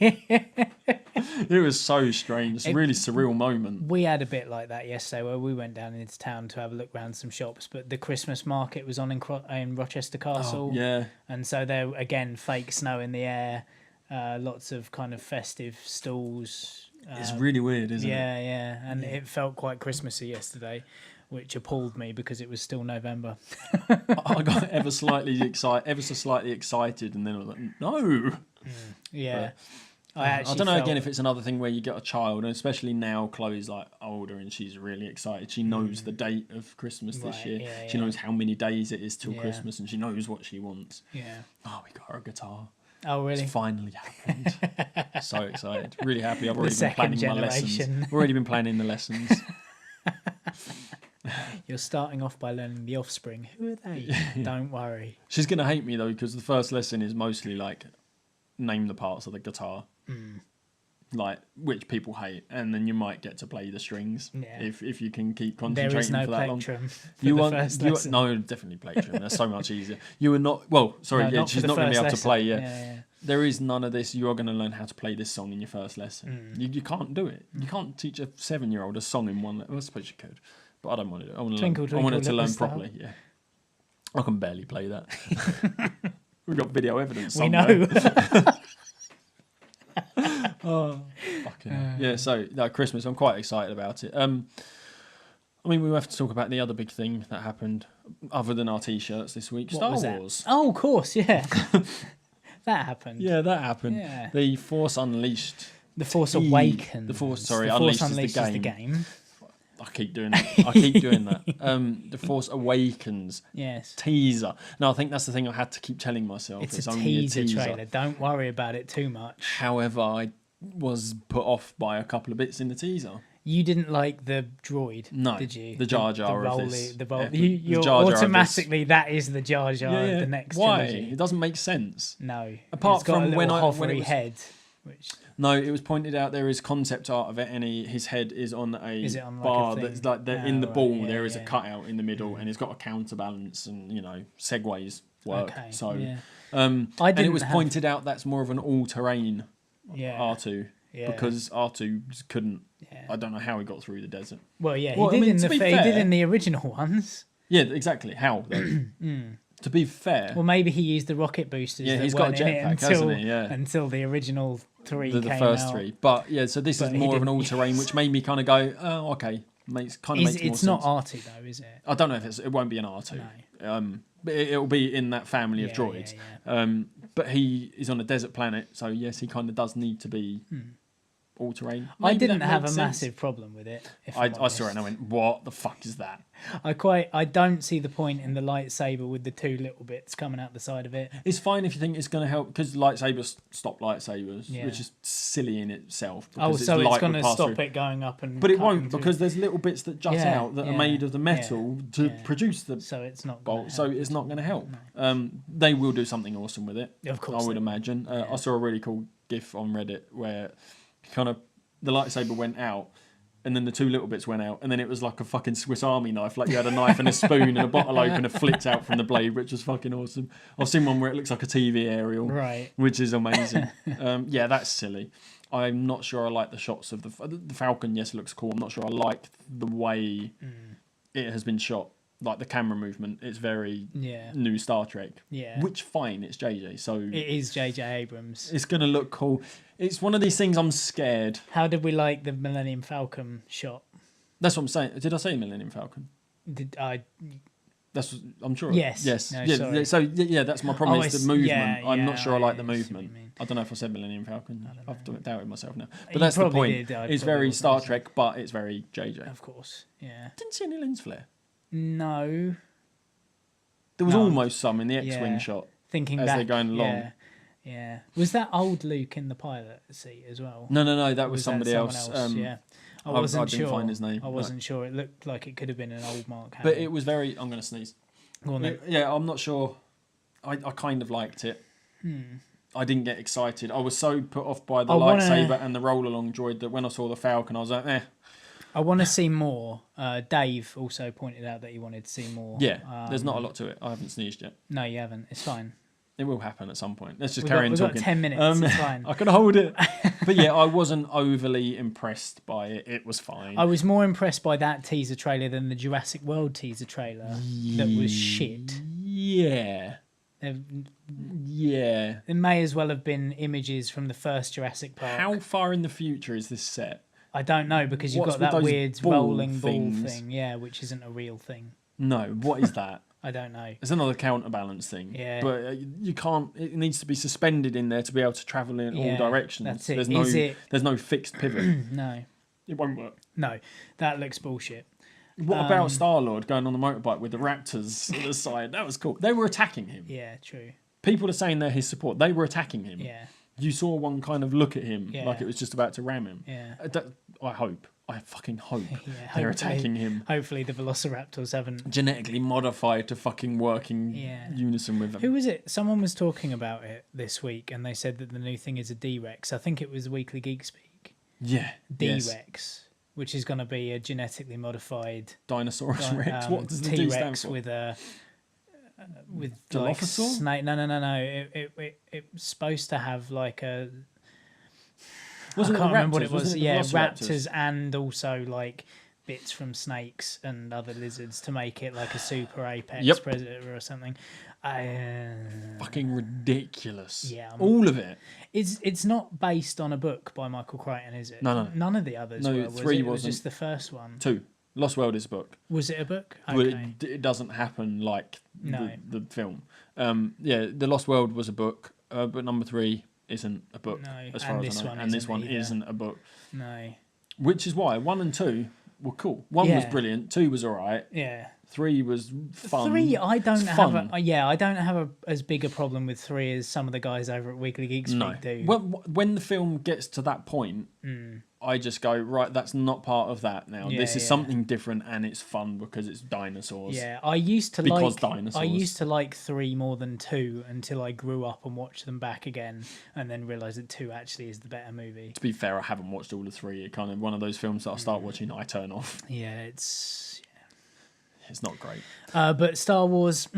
It was so strange. It's a really surreal moment. We had a bit like that yesterday where we went down into town to have a look around some shops, but the Christmas market was on in Rochester Castle. Oh, yeah. And so there, again, fake snow in the air, lots of kind of festive stalls. It's really weird, isn't it? Yeah. And it felt quite Christmassy yesterday, which appalled me because it was still November. I got ever so slightly excited, and then I was like, no. Yeah. But I don't know again if it's another thing where you get a child, and especially now Chloe's like older and she's really excited. She knows the date of Christmas this year. Yeah, she knows how many days it is till Christmas, and she knows what she wants. Yeah. Oh, we got her a guitar. Oh, really? It's finally happened. So excited. Really happy. I've already been second planning my lessons. generation. I've already been planning the lessons. You're starting off by learning The Offspring. Who are they? Don't worry. She's going to hate me though, because the first lesson is mostly like name the parts of the guitar. Like which people hate, and then you might get to play the strings if you can keep concentrating There is no for that long. plectrum for You the want first you lesson. no definitely plectrum. That's so much easier. You are not well. Sorry, No, not for she's the not going to be first able to play. lesson. Yeah. There is none of this. You are going to learn how to play this song in your first lesson. You can't do it. You can't teach a 7-year-old a song in one. Well, I suppose you could, but I don't want to do it. I want to Twinkle, learn. I want it to Twinkle, learn Little Star. properly. Yeah, I can barely play that. We've got video evidence. We somewhere. know. Fucking hell. Yeah, so Christmas, I'm quite excited about it. I mean, we have to talk about the other big thing that happened, other than our t-shirts this week. What Star was that? Wars. Oh, of course, yeah. That happened. Yeah, that happened. Yeah. The Force Unleashed. The Force Awakens. The Force, sorry, The Force Unleashes Unleashes the the game. game. I keep doing that. I keep doing that. The Force Awakens Yes. teaser. No, I think that's the thing I had to keep telling myself. It's a only teaser trailer. Don't worry about it too much. However, I was put off by a couple of bits in the teaser. You didn't like the droid, No, did you? the Jar Jar of this. You're Jar Jar of this. automatically, that is the Jar Jar of the next Why? trilogy. It doesn't make sense. No. Apart it's got from a little when it hovery was- head. Which, No, it was pointed out there is concept art of it, and his head is on a Is it on like a bar thing? that's like Oh, in the right, ball. yeah, There is a yeah. cutout in the middle, and it's got a counterbalance, and segways work. Okay, So, yeah. I and it didn't was have- pointed out that's more of an all-terrain yeah. R2 Yeah. because R2 couldn't. Yeah. I don't know how he got through the desert. Well, yeah, he Well, I did mean, in to the be he did fair- in the original ones. Yeah, exactly. How though? To be fair, Well, maybe he used the rocket boosters. Yeah, that he's got a weren't in it jetpack, until, hasn't he? Yeah. until the original three the came first out. three, but yeah. So this is But he more of an didn't- all-terrain, which made me kind of go, oh, okay, makes more It's not sense. R2 though, is it? I don't know if it won't be an R2. But it'll be in that family of Yeah, droids. yeah, But he is on a desert planet, so yes, he kind of does need to be all terrain. I didn't have a massive problem with it. If I'm I saw it honest. and I went, "What the fuck is that?" I don't see the point in the lightsaber with the two little bits coming out the side of it. It's fine if you think it's going to help because lightsabers stop lightsabers, Yeah. which is silly in itself. Oh, because so it's light going would to pass stop through. it going up and. But it cutting won't through. because there's little bits that jut Yeah, out that are yeah, made of the metal to yeah. produce the So it's not. Gonna bolt. So help. it's not going to help. They will do something awesome with it. Of course I would they will. imagine. I saw a really cool GIF on Reddit where kind of the lightsaber went out. And then the two little bits went out, and then it was like a fucking Swiss Army knife. Like you had a knife and a spoon and a bottle opener flicked out from the blade, which was fucking awesome. I've seen one where it looks like a TV aerial, Right. which is amazing. Yeah, that's silly. I'm not sure I like the shots of the Falcon. Yes, it looks cool. I'm not sure I like the way it has been shot. Like the camera movement, it's very Yeah. new Star Trek. Yeah. Which fine, it's JJ, so It is JJ Abrams. it's gonna look cool. It's one of these things I'm scared. How did we like the Millennium Falcon shot? That's what I'm saying. Did I say Millennium Falcon? Did I? That's I'm sure. Yes. Yes. No, yeah. sorry. So yeah, that's my problem. Oh, is it's- the movement. yeah, I'm yeah, not sure I like the I see what you movement. mean. I don't know if I said Millennium Falcon. I've doubted myself now. But You that's the probably point. did, I It's probably very wasn't Star listening. Trek, but it's very JJ. Of course. Yeah. Didn't see any lens flare. No. There was No. almost some in the X-wing Yeah. shot. Thinking As back, they're going along. Yeah. Yeah. Was that old Luke in the pilot seat as well? No, that Or was that somebody someone else. Yeah. I I wasn't didn't sure. find his name, I no. wasn't sure. It looked like it could have been an old Mark But Hamill. it was very. I'm going to sneeze. Go on then. Yeah, I'm not sure. I kind of liked it. I didn't get excited. I was so put off by the I wanna- lightsaber and the roll along droid that when I saw the Falcon, I was like, eh. I want to see more. Dave also pointed out that he wanted to see more. Yeah, there's not a lot to it. I haven't sneezed yet. No, you haven't. It's fine. It will happen at some point. Let's just We've carry got, on we've got talking. 10 minutes. It's fine. I can hold it. But yeah, I wasn't overly impressed by it. It was fine. I was more impressed by that teaser trailer than the Jurassic World teaser trailer that was shit. Yeah. Yeah. It may as well have been images from the first Jurassic Park. How far in the future is this set? I don't know because you've What's got with that those weird ball rolling ball things? thing, yeah, which isn't a real thing. No, what is that? I don't know. It's another counterbalance thing. Yeah. But you can't. It needs to be suspended in there to be able to travel in all Yeah, directions. that's it. There's no fixed pivot. No, It won't work. no, that looks bullshit. What about Star-Lord going on the motorbike with the raptors at the side? That was cool. They were attacking him. Yeah, true. People are saying they're his support. They were attacking him. Yeah, you saw one kind of look at him Yeah. like it was just about to ram him. Yeah. I fucking hope Yeah, they're hopefully- attacking him. Hopefully the Velociraptors haven't. Genetically modified to fucking work in Yeah. unison with them. Who was it? Someone was talking about it this week, and they said that the new thing is a D-Rex. I think it was Weekly Geek Speak. Yeah. Yes. D-Rex, which is going to be a genetically modified Dinosaurus Rex. What does the D stand T-Rex for? with a like Dilophosaur? snake. No. It's supposed to have like a. Wasn't I can't it remember what it raptors? was. Wasn't it Yeah, velociraptors? raptors and also like bits from snakes and other lizards to make it like a super apex Yep. predator or something. Fucking ridiculous. Yeah, all of it. It's not based on a book by Michael Crichton, is it? No. None of the others No, were. Was 3 it? It was wasn't. just the first one. 2. Lost World is a book. Was it a book? But Okay. it doesn't happen like No. the film. Yeah, The Lost World was a book, but number 3 isn't a book, No, as far and as this I know. one And this isn't one either. isn't a book. No. Which is why 1 and 2 were cool. 1 was Yeah. brilliant, 2 was alright, Yeah. 3 was fun. 3, I don't It's have. fun. I don't have as big a problem with 3 as some of the guys over at Weekly Geek Speak No. do. When the film gets to that point, I just go, right, that's not part of that now. Yeah, this is yeah. something different and it's fun because it's dinosaurs. Yeah, I used to Because like dinosaurs. I used to like 3 more than 2 until I grew up and watched them back again, and then realised that 2 actually is the better movie. To be fair, I haven't watched all of 3. It kind of one of those films that I start watching, I turn off. Yeah, it's. It's not great. But Star Wars,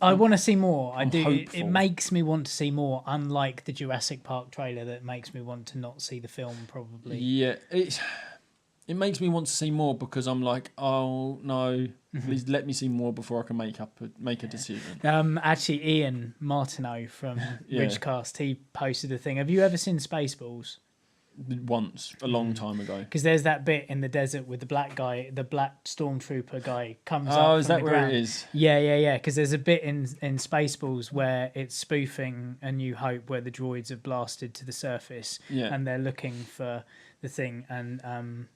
I want to see more. I I'm do. It hopeful. makes me want to see more. Unlike the Jurassic Park trailer, that makes me want to not see the film. Probably. Yeah, it makes me want to see more because I'm like, oh no, please let me see more before I can make a decision. Actually, Ian Martineau from Yeah. Ridgecast, he posted a thing. Have you ever seen Spaceballs? Once, a long time ago. Because there's that bit in the desert with the black guy, the black stormtrooper guy comes up. Oh, is from that the where ground. it is? Yeah. Because there's a bit in Spaceballs where it's spoofing A New Hope, where the droids have blasted to the surface, Yeah. and they're looking for the thing, and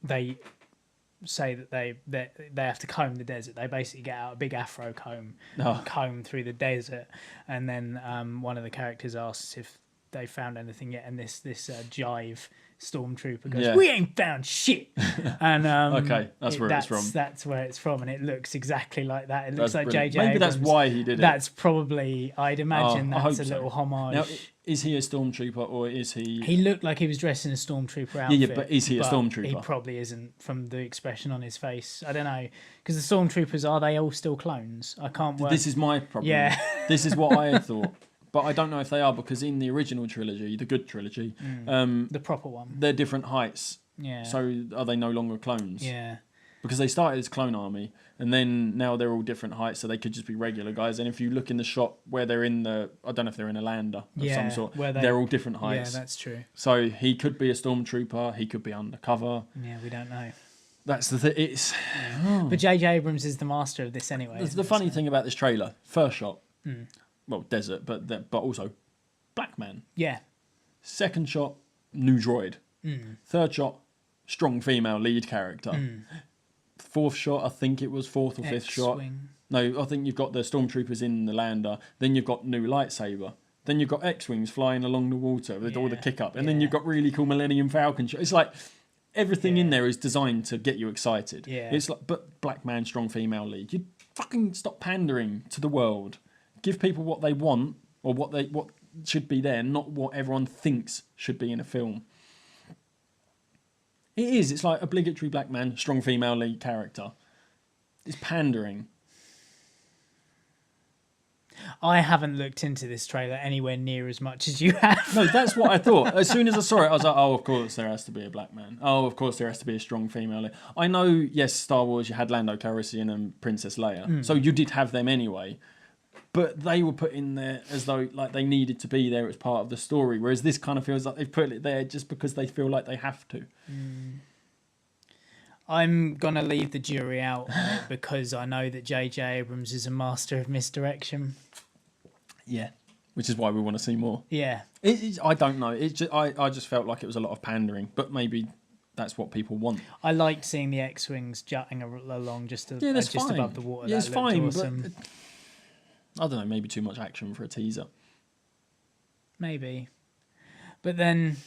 they say that they have to comb the desert. They basically get out a big afro comb, and comb through the desert, and then one of the characters asks if they found anything yet, and this jive stormtrooper goes, Yeah. "We ain't found shit." And Okay, that's where it's from. That's where it's from, and it looks exactly like that. It That's looks like brilliant. JJ. Maybe that's Abrams. why he did it. That's probably. I'd imagine I that's hope a so. little homage. Now, is he a stormtrooper or is he? He looked like he was dressed in a stormtrooper outfit. Yeah, but is he a He stormtrooper? probably isn't, from the expression on his face. I don't know, because the stormtroopers, are they all still clones? I can't work. This is my problem. Yeah. This is what I had thought, but I don't know if they are because in the original trilogy, the good trilogy, the proper one. they're different heights. Yeah. So are they no longer clones? Yeah. Because they started as clone army, and then now they're all different heights, so they could just be regular guys. And if you look in the shot where they're in the, I don't know if they're in a lander of some sort, where they're all different heights. Yeah, that's true. So he could be a stormtrooper, he could be undercover. Yeah, we don't know. That's the thing. It's But JJ Abrams is the master of this anyway. the isn't funny he? thing about this trailer. First shot, well, desert, but also black man. Yeah. Second shot, new droid. Third shot, strong female lead character. Fourth shot, I think it was fourth or fifth shot. X-Wing. No, I think you've got the stormtroopers in the lander. Then you've got new lightsaber. Then you've got X-wings flying along the water with all the Yeah, kick up. And then you've got really cool Millennium Falcon. It's like everything in there is designed to get you excited. Yeah. It's like, but black man, strong female lead. You fucking stop pandering to the world. Give people what they want or what should be there, not what everyone thinks should be in a film. It is. It's like obligatory black man, strong female lead character. It's pandering. I haven't looked into this trailer anywhere near as much as you have. No, that's what I thought. As soon as I saw it, I was like, oh, of course there has to be a black man. Oh, of course there has to be a strong female lead. I know, yes, Star Wars, you had Lando Calrissian and Princess Leia. So you did have them anyway. But they were put in there as though like they needed to be there as part of the story. Whereas this kind of feels like they've put it there just because they feel like they have to. I'm going to leave the jury out on it because I know that JJ Abrams is a master of misdirection. Yeah. Which is why we want to see more. Yeah. I don't know. I just felt like it was a lot of pandering. But maybe that's what people want. I liked seeing the X-Wings jutting along just That's just fine. above the water. Yeah, That it's looked fine. awesome. But I don't know, maybe too much action for a teaser. maybe. But then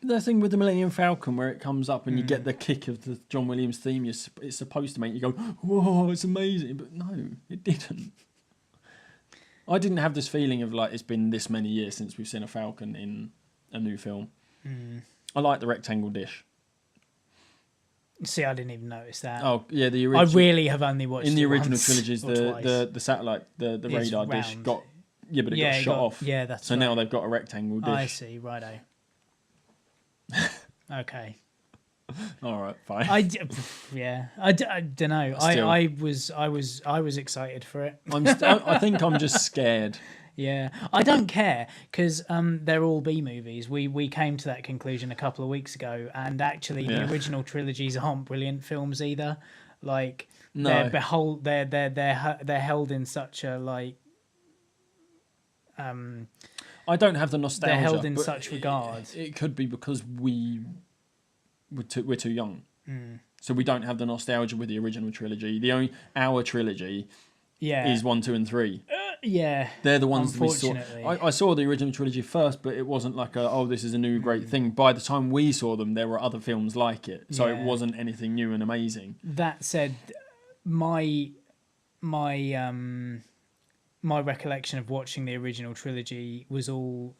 The thing with the Millennium Falcon, where it comes up and you Hmm. get the kick of the John Williams theme, it's supposed to make you go, "Whoa, it's amazing!" But no, it didn't. I didn't have this feeling of like it's been this many years since we've seen a Falcon in a new film. I like the rectangle dish. see, I didn't even notice that. Oh yeah, the I original. really have only watched In the it original once trilogies, or twice. the satellite, the It's radar dish round. got but it Yeah, got it shot got- off. yeah, that's so now right. they've got a rectangle dish. I see, righto. Okay. All right, fine. I don't know. Still. I was excited for it. I think I'm just scared. Yeah, I don't care because they're all B movies. We came to that conclusion a couple of weeks ago, and actually Yeah. the original trilogies aren't brilliant films either. Like No. they're held in such a like I don't have the nostalgia. they're held in but such regard. It could be because we're too young, Hmm. so we don't have the nostalgia with the original trilogy. Our trilogy Yeah, is 1, 2, and 3. yeah. They're the ones that we saw. Unfortunately. I saw the original trilogy first, but it wasn't like this is a new great thing. By the time we saw them, there were other films like it, so Yeah. it wasn't anything new and amazing. That said, my recollection of watching the original trilogy was all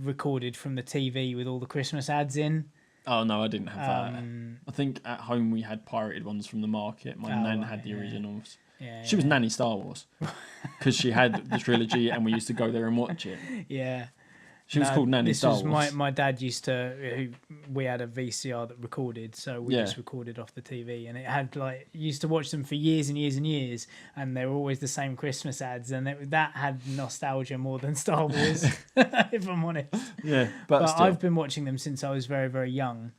recorded from the TV with all the Christmas ads in. Oh no, I didn't have that. I think at home we had pirated ones from the market. My nan right, had the originals. Yeah, She was Nanny Star Wars because she had the trilogy, and we used to go there and watch it. yeah. She was No, called Nanny this Star was Wars. my dad used to. We had a VCR that recorded, so we Yeah. just recorded off the TV, and it had like used to watch them for years and years and years, and they were always the same Christmas ads, and that had nostalgia more than Star Wars, if I'm honest. Yeah, but still. I've been watching them since I was very, very young.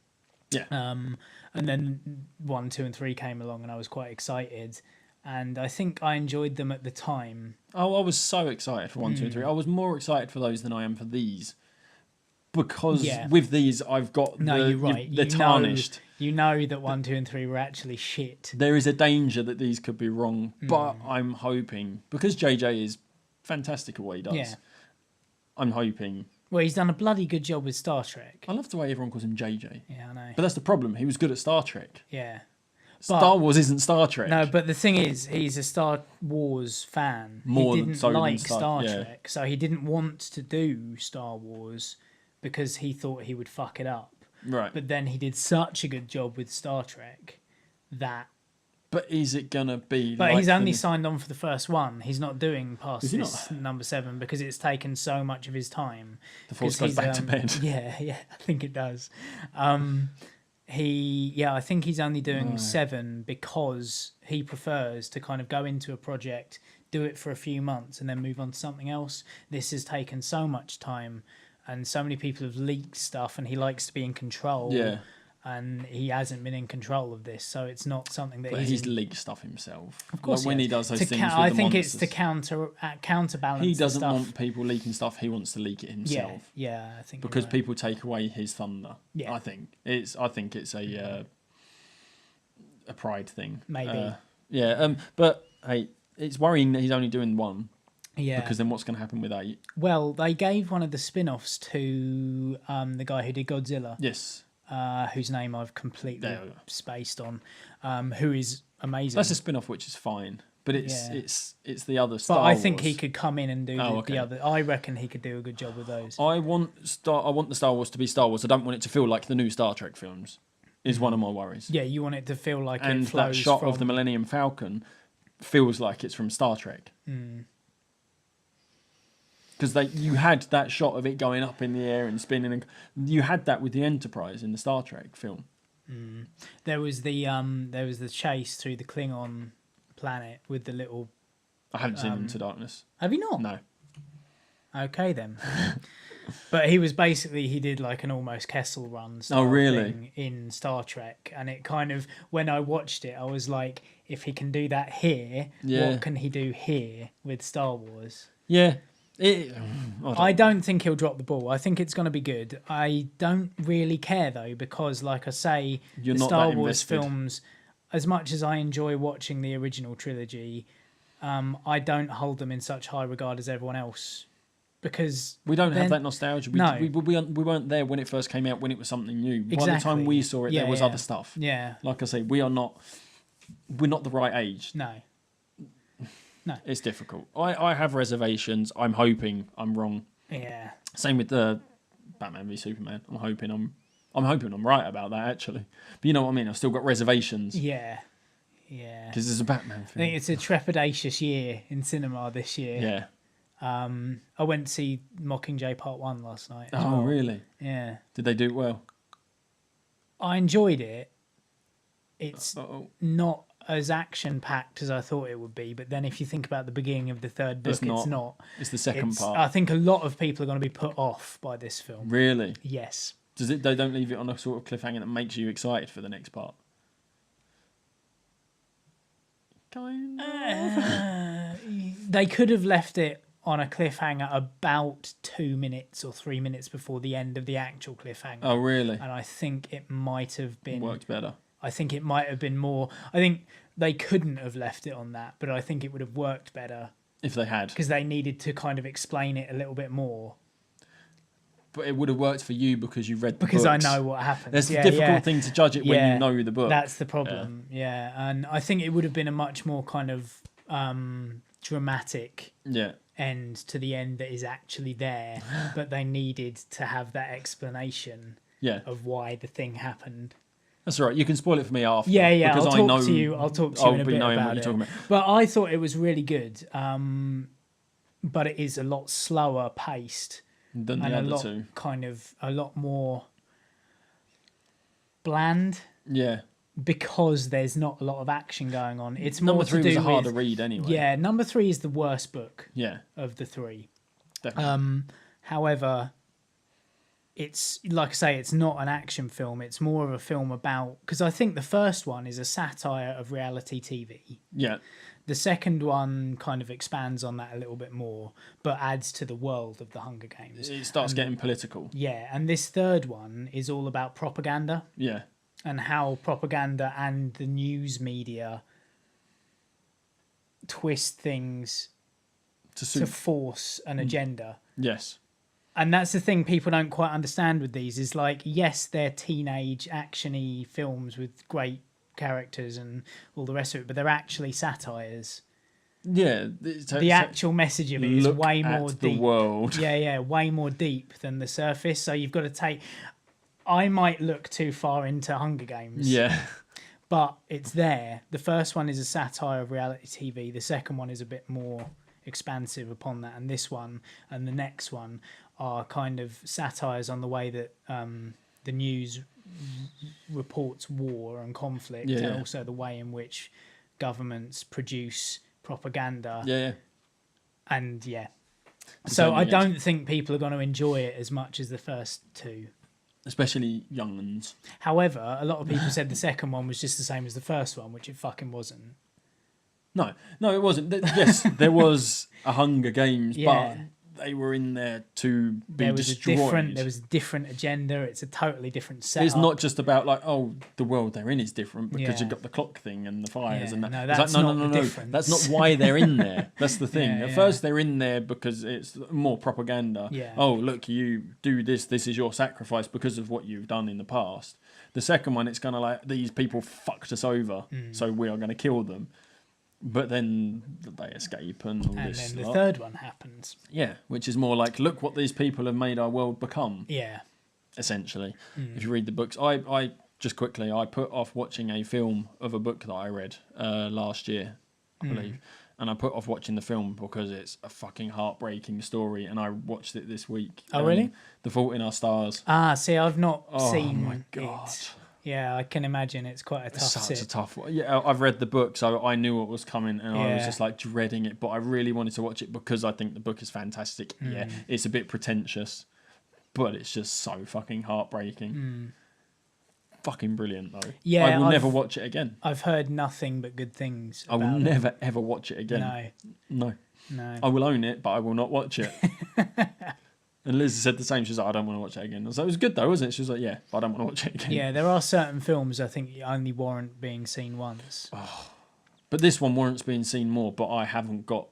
Yeah. And then 1, 2, and 3 came along, and I was quite excited. And I think I enjoyed them at the time. Oh, I was so excited for 1, 2, and 3. I was more excited for those than I am for these. Because Yeah. with these, I've got No, you're right. they're tarnished. You know that 1, 2, and 3 were actually shit. There is a danger that these could be wrong, Hmm. but I'm hoping, because JJ is fantastic at what he does, Yeah. I'm hoping. Well, he's done a bloody good job with Star Trek. I love the way everyone calls him JJ. Yeah, I know. But that's the problem. He was good at Star Trek. Yeah. Star Wars isn't Star Trek. No, but the thing is, he's a Star Wars fan. More he than- didn't so than like Star- Star yeah. Trek, so he didn't want to do Star Wars because he thought he would fuck it up. Right. But then he did such a good job with Star Trek that. But is it going to be But like he's only the- signed on for the first one. He's not doing past Is he this number 7 because it's taken so much of his time. The Force 'Cause goes he's, back to bed. Yeah, I think it does. I think he's only doing 7 because he prefers to kind of go into a project, do it for a few months, and then move on to something else. This has taken so much time, and so many people have leaked stuff, and he likes to be in control. Yeah. And he hasn't been in control of this, so it's not something that But he's he's leaked stuff himself. Of course, Like when he does those To things ca- with I the think monsters. it's to counterbalance. He the doesn't stuff. want people leaking stuff. He wants to leak it himself. Yeah, I think you're Because right. people take away his thunder. Yeah. I think it's a pride thing. Maybe. But hey, it's worrying that he's only doing 1 Yeah. because then what's going to happen with 8? Well, they gave one of the spin-offs to the guy who did Godzilla, Yes, whose name I've completely There we go. spaced on, who is amazing. that's a spin-off, which is fine. But it's Yeah. it's the other Star but I think Wars. he could come in and do Oh, the okay. other. I reckon he could do a good job with those. I want the Star Wars to be Star Wars. I don't want it to feel like the new Star Trek films. Is one of my worries. Yeah, you want it to feel like And it flows that shot from of the Millennium Falcon feels like it's from Star Trek. Hmm. Because you had that shot of it going up in the air and spinning, and you had that with the Enterprise in the Star Trek film. There was the chase through the Klingon planet with the little. I haven't seen Into Darkness. Have you not? No. Okay then. But he did like an almost Kessel run style really? thing in Star Trek, and it kind of, when I watched it, I was like, if he can do that here, Yeah. what can he do here with Star Wars? Yeah. I don't think he'll drop the ball. I think it's going to be good. I don't really care though, because like I say, You're the not Star that Wars invested. films, as much as I enjoy watching the original trilogy, I don't hold them in such high regard as everyone else because We don't have then- that nostalgia. No. We weren't there when it first came out, when it was something new. By the time Exactly. we saw it, Yeah, there was yeah. other stuff. Yeah. Like I say, we're not the right age. No. It's difficult. I have reservations. I'm hoping I'm wrong. Yeah. Same with the Batman v Superman. I'm hoping I'm right about that, actually. But you know what I mean? I've still got reservations Yeah. Yeah. because it's a Batman I film. think it's a trepidatious year in cinema this year. Yeah. I went to see Mockingjay Part 1 last night. as Oh, well. really? Yeah. Did they do it well? I enjoyed it. It's Uh-oh. not as action packed as I thought it would be, but then if you think about the beginning of the third book, It's not. It's the second part. I think a lot of people are going to be put off by this film. Really? Yes. They don't leave it on a sort of cliffhanger that makes you excited for the next part? Kind of. They could have left it on a cliffhanger about 2 minutes or 3 minutes before the end of the actual cliffhanger. Oh, really? And I think it might have been Worked better. I think it might have been more. I think they couldn't have left it on that, but I think it would have worked better If they had. because they needed to kind of explain it a little bit more. But it would have worked for you because you read the Because books. I know what happens. That's the Yeah, difficult yeah. thing to judge it when Yeah, you know the book. That's the problem. Yeah. And I think it would have been a much more kind of dramatic Yeah. end to the end that is actually there, but they needed to have that explanation Yeah. of why the thing happened. That's all right. You can spoil it for me after. Yeah, yeah. Because I'll I talk know, to you. I'll talk to you in a I'll be bit knowing about what you're it. talking about. But I thought it was really good. But it is a lot slower paced Than the and a other lot two. kind of a lot more bland Yeah. because there's not a lot of action going on. It's more Number 3 to was do a harder with, read anyway. Yeah, number 3 is the worst book Yeah. of the 3. Definitely. However, it's like I say, it's not an action film. It's more of a film about, because I think the first one is a satire of reality TV. Yeah. The second one kind of expands on that a little bit more, but adds to the world of the Hunger Games. It starts getting political. Yeah, and this third one is all about propaganda Yeah. and how propaganda and the news media twist things To to suit. force an agenda. Yes. And that's the thing people don't quite understand with these is like, yes, they're teenage action-y films with great characters and all the rest of it, but they're actually satires. Yeah. The actual message of it is Look way at more the deep. world. Yeah, way more deep than the surface. So you've got to take. I might look too far into Hunger Games. Yeah. But it's there. The first one is a satire of reality TV. The second one is a bit more expansive upon that, and this one and the next one are kind of satires on the way that the news reports war and conflict, Yeah, and yeah. also the way in which governments produce propaganda. Yeah. And yeah. It's So only I against- don't think people are going to enjoy it as much as the first two. Especially young ones. However, a lot of people said the second one was just the same as the first one, which it fucking wasn't. No, it wasn't. Yes, there was a Hunger Games, Yeah. but they were in there to be There was destroyed. a different agenda. It's a totally different setup. It's not just about like, oh, the world they're in is different because Yeah. you've got the clock thing and the fires Yeah, and that. no, It's that's like, not the difference. That's not why they're in there. That's the thing. Yeah, At yeah. first, they're in there because it's more propaganda. Yeah. Oh, look, you do this. This is your sacrifice because of what you've done in the past. The second one, it's kind of like these people fucked us over, Mm. so we are going to kill them. But then they escape and all And this. then the lot. third one happens. Yeah, which is more like, look what these people have made our world become, Yeah. essentially. Mm. If you read the books, I just quickly, I put off watching a film of a book that I read last year, I Mm. believe. And I put off watching the film because it's a fucking heartbreaking story. And I watched it this week. Oh, really? The Fault in Our Stars. Ah, see, I've not Oh seen my God. it. Yeah, I can imagine it's quite a tough Such a sit. tough one. Yeah, I've read the book, so I knew what was coming, and I was Yeah. just like dreading it. But I really wanted to watch it because I think the book is fantastic. Yeah, it's a bit pretentious, but it's just so fucking heartbreaking. Fucking brilliant though. Yeah, I will I've- never watch it again. I've heard nothing but good things. I will about never ever watch it it. again. No, No. I will own it, but I will not watch it. And Liz said the same. She's like, I don't want to watch it again. So it was good though, wasn't it? She was like, yeah, but I don't want to watch it again. Yeah, there are certain films I think only warrant being seen once. But this one warrants being seen more. But I haven't got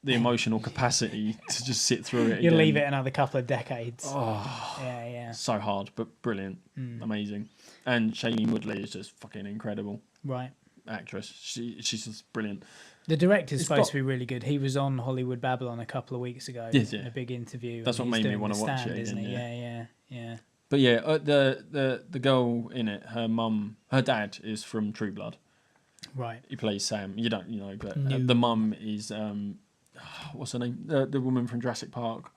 the emotional capacity to just sit through it. You'll again. leave it another couple of decades. Oh, Yeah. so hard, but brilliant, amazing. And Shailene Woodley is just fucking incredible Right. actress. She's just brilliant. The director's It's supposed got- to be really good. He was on Hollywood Babylon a couple of weeks ago Yes, in yeah. a big interview. That's and what he's made me doing wanna The watch Stand, it isn't again, he? Yeah. But yeah, the girl in it, her dad is from True Blood. Right. He plays Sam. You don't, but No. the mum is what's her name? The woman from Jurassic Park.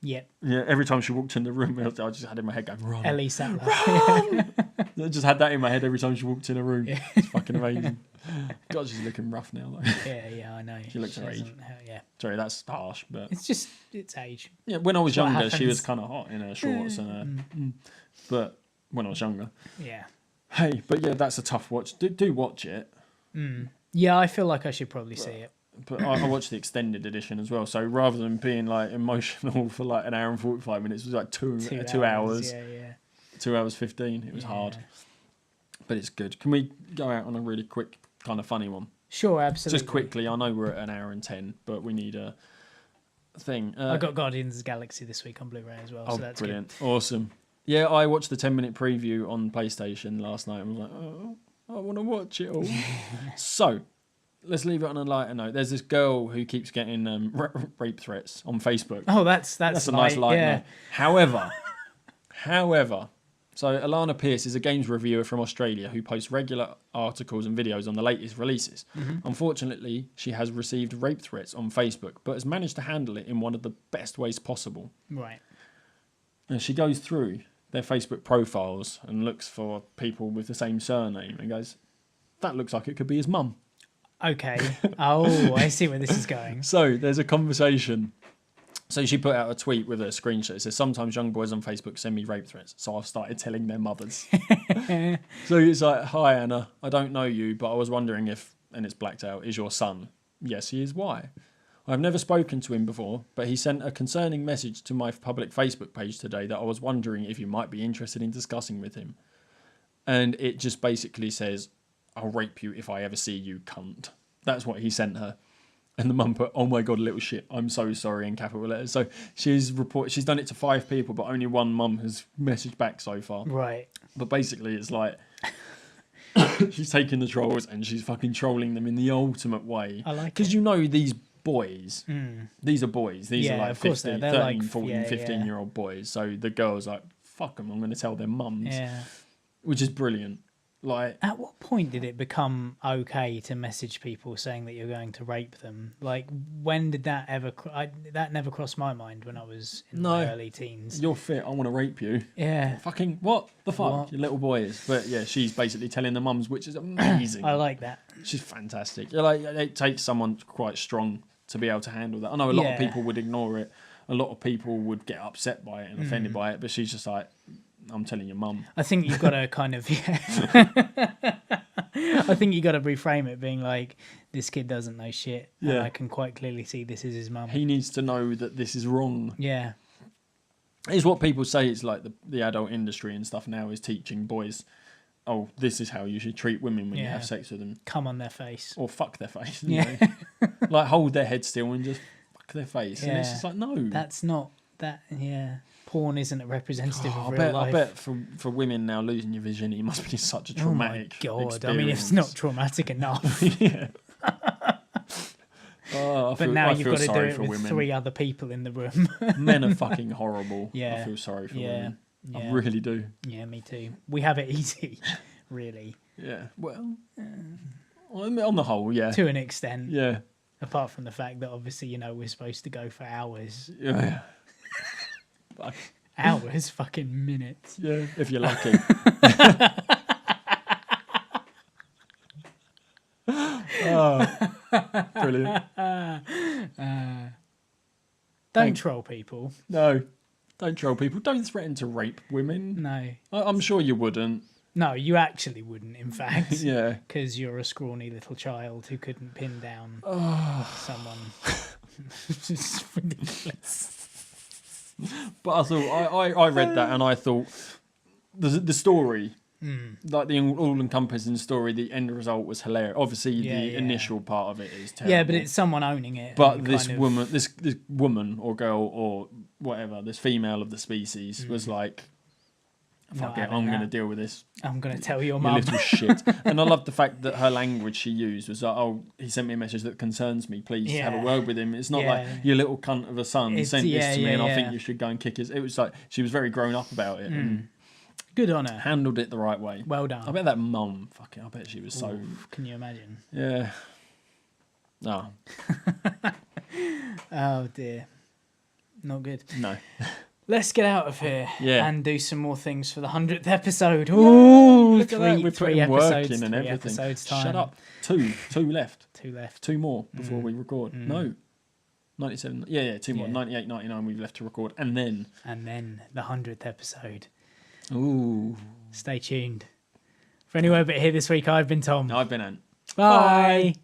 Yep. Yeah, every time she walked in the room, I just had in my head going, run. Ellie Sattler. I just had that in my head every time she walked in a room. It's fucking amazing. God, she's looking rough now, though. Yeah, I know. She looks her age. doesn't- Yeah. Sorry, that's harsh, but It's age. yeah, when I was what younger, she was happens. kind of hot in her shorts and her. But when I was younger, Yeah. hey, but yeah, that's a tough watch. Do watch it. Yeah, I feel like I should probably see it. But I watched the extended edition as well. So rather than being like emotional for like an hour and 45 minutes, it was like two hours, Yeah. 2 hours 15. It was hard, but it's good. Can we go out on a really quick, kind of funny one? Sure, absolutely. Just quickly. I know we're at an hour and 10, but we need a thing. I got Guardians of the Galaxy this week on Blu-ray as well, Oh, so that's brilliant. Awesome. Yeah, I watched the 10-minute preview on PlayStation last night and was like, oh, I want to watch it all. So, let's leave it on a lighter note. There's this girl who keeps getting rape threats on Facebook. good. Oh, that's That's a nice light yeah. note. However, so Alana Pierce is a games reviewer from Australia who posts regular articles and videos on the latest releases. Unfortunately, she has received rape threats on Facebook, but has managed to handle it in one of the best ways possible. Right. And she goes through their Facebook profiles and looks for people with the same surname and goes, that looks like it could be his mum. Okay. Oh, I see where this is going. So there's a conversation. So she put out a tweet with a screenshot. It says, sometimes young boys on Facebook send me rape threats, so I've started telling their mothers. So it's like, hi, Anna, I don't know you, but I was wondering if, and it's blacked out, is your son? Yes, he is. Why? I've never spoken to him before, but he sent a concerning message to my public Facebook page today that I was wondering if you might be interested in discussing with him. And it just basically says, I'll rape you if I ever see you, cunt. That's what he sent her. And the mum put, oh my God, little shit, I'm so sorry, in capital letters. So she's done it to 5 people, but only one mum has messaged back so far. Right. But basically it's like, she's taking the trolls and she's fucking trolling them in the ultimate way. I like it. Because you know these boys, these are boys. These Yeah, are like of course 15, they're 13, like, 14, 15-year-old boys. So the girl's like, fuck them, I'm going to tell their mums. Yeah. Which is brilliant. Like, At what point did it become okay to message people saying that you're going to rape them? Like, when did that ever... that never crossed my mind when I was in my early teens. you're fit, I want to rape you. Yeah. Fucking, what the fuck? What? You little boys. But yeah, she's basically telling the mums, which is amazing. I like that. She's fantastic. Yeah, like, it takes someone quite strong to be able to handle that. I know a lot of Yeah. people would ignore it. A lot of people would get upset by it and offended by it. But she's just like, I'm telling your mum. I think you've got to kind of... I think you got to reframe it being like, this kid doesn't know shit. And Yeah. I can quite clearly see this is his mum. He needs to know that this is wrong. Yeah. It's what people say. It's like the adult industry and stuff now is teaching boys, oh, this is how you should treat women when you Yeah. have sex with them. Come on their face. Or fuck their face. Yeah. You know? Like, hold their head still and just fuck their face. And it's Yeah. just like, no. That's not... that. Yeah. Porn isn't a representative of I real life. bet for women now losing your virginity must be such a traumatic Oh my God. I mean, it's not traumatic enough. yeah. Oh, But now you've got to do sorry it for with women. 3 other people in the room. Men are fucking horrible. Yeah. I feel sorry for Yeah. women. I Yeah. really do. Yeah, me too. We have it easy, really, Yeah. Well, on the whole, yeah. to an extent. Yeah. Apart from the fact that obviously, you know, we're supposed to go for hours. Yeah. Fuck. Hours, fucking minutes. Yeah, if you're lucky. Oh, brilliant. Don't troll people. No, don't troll people. Don't threaten to rape women. No. I'm sure you wouldn't. No, you actually wouldn't, in fact. Yeah. Because you're a scrawny little child who couldn't pin down someone. It's ridiculous. But I thought I read that and I thought the story like the all-encompassing story, the end result was hilarious. Obviously, the initial part of it is terrible. Yeah, but it's someone owning it. But this woman or girl or whatever, this female of the species was like, fuck it, I'm going to deal with this. I'm going to tell your You mum. little shit. And I love the fact that her language she used was like, oh, he sent me a message that concerns me. Please have a word with him. It's not like, you little cunt of a son sent this to me and I think you should go and kick his... It was like, she was very grown up about it and Good on her. handled it the right way. Well done. I bet that mum, fucking, I bet she was so... Can you imagine? Yeah. No. Oh, dear. Not good. No. Let's get out of here Yeah. and do some more things for the 100th episode. Ooh, Look at that. We're three putting work episodes, in and three everything. episodes time. Shut up. Two left. 2 left. 2 more before we record. No. 97. Yeah, 2 more. Yeah. 98, 99 we've left to record. And then... And then the 100th episode. Ooh. Stay tuned. For Anywhere But Here this week, I've been Tom. I've been Ant. Bye.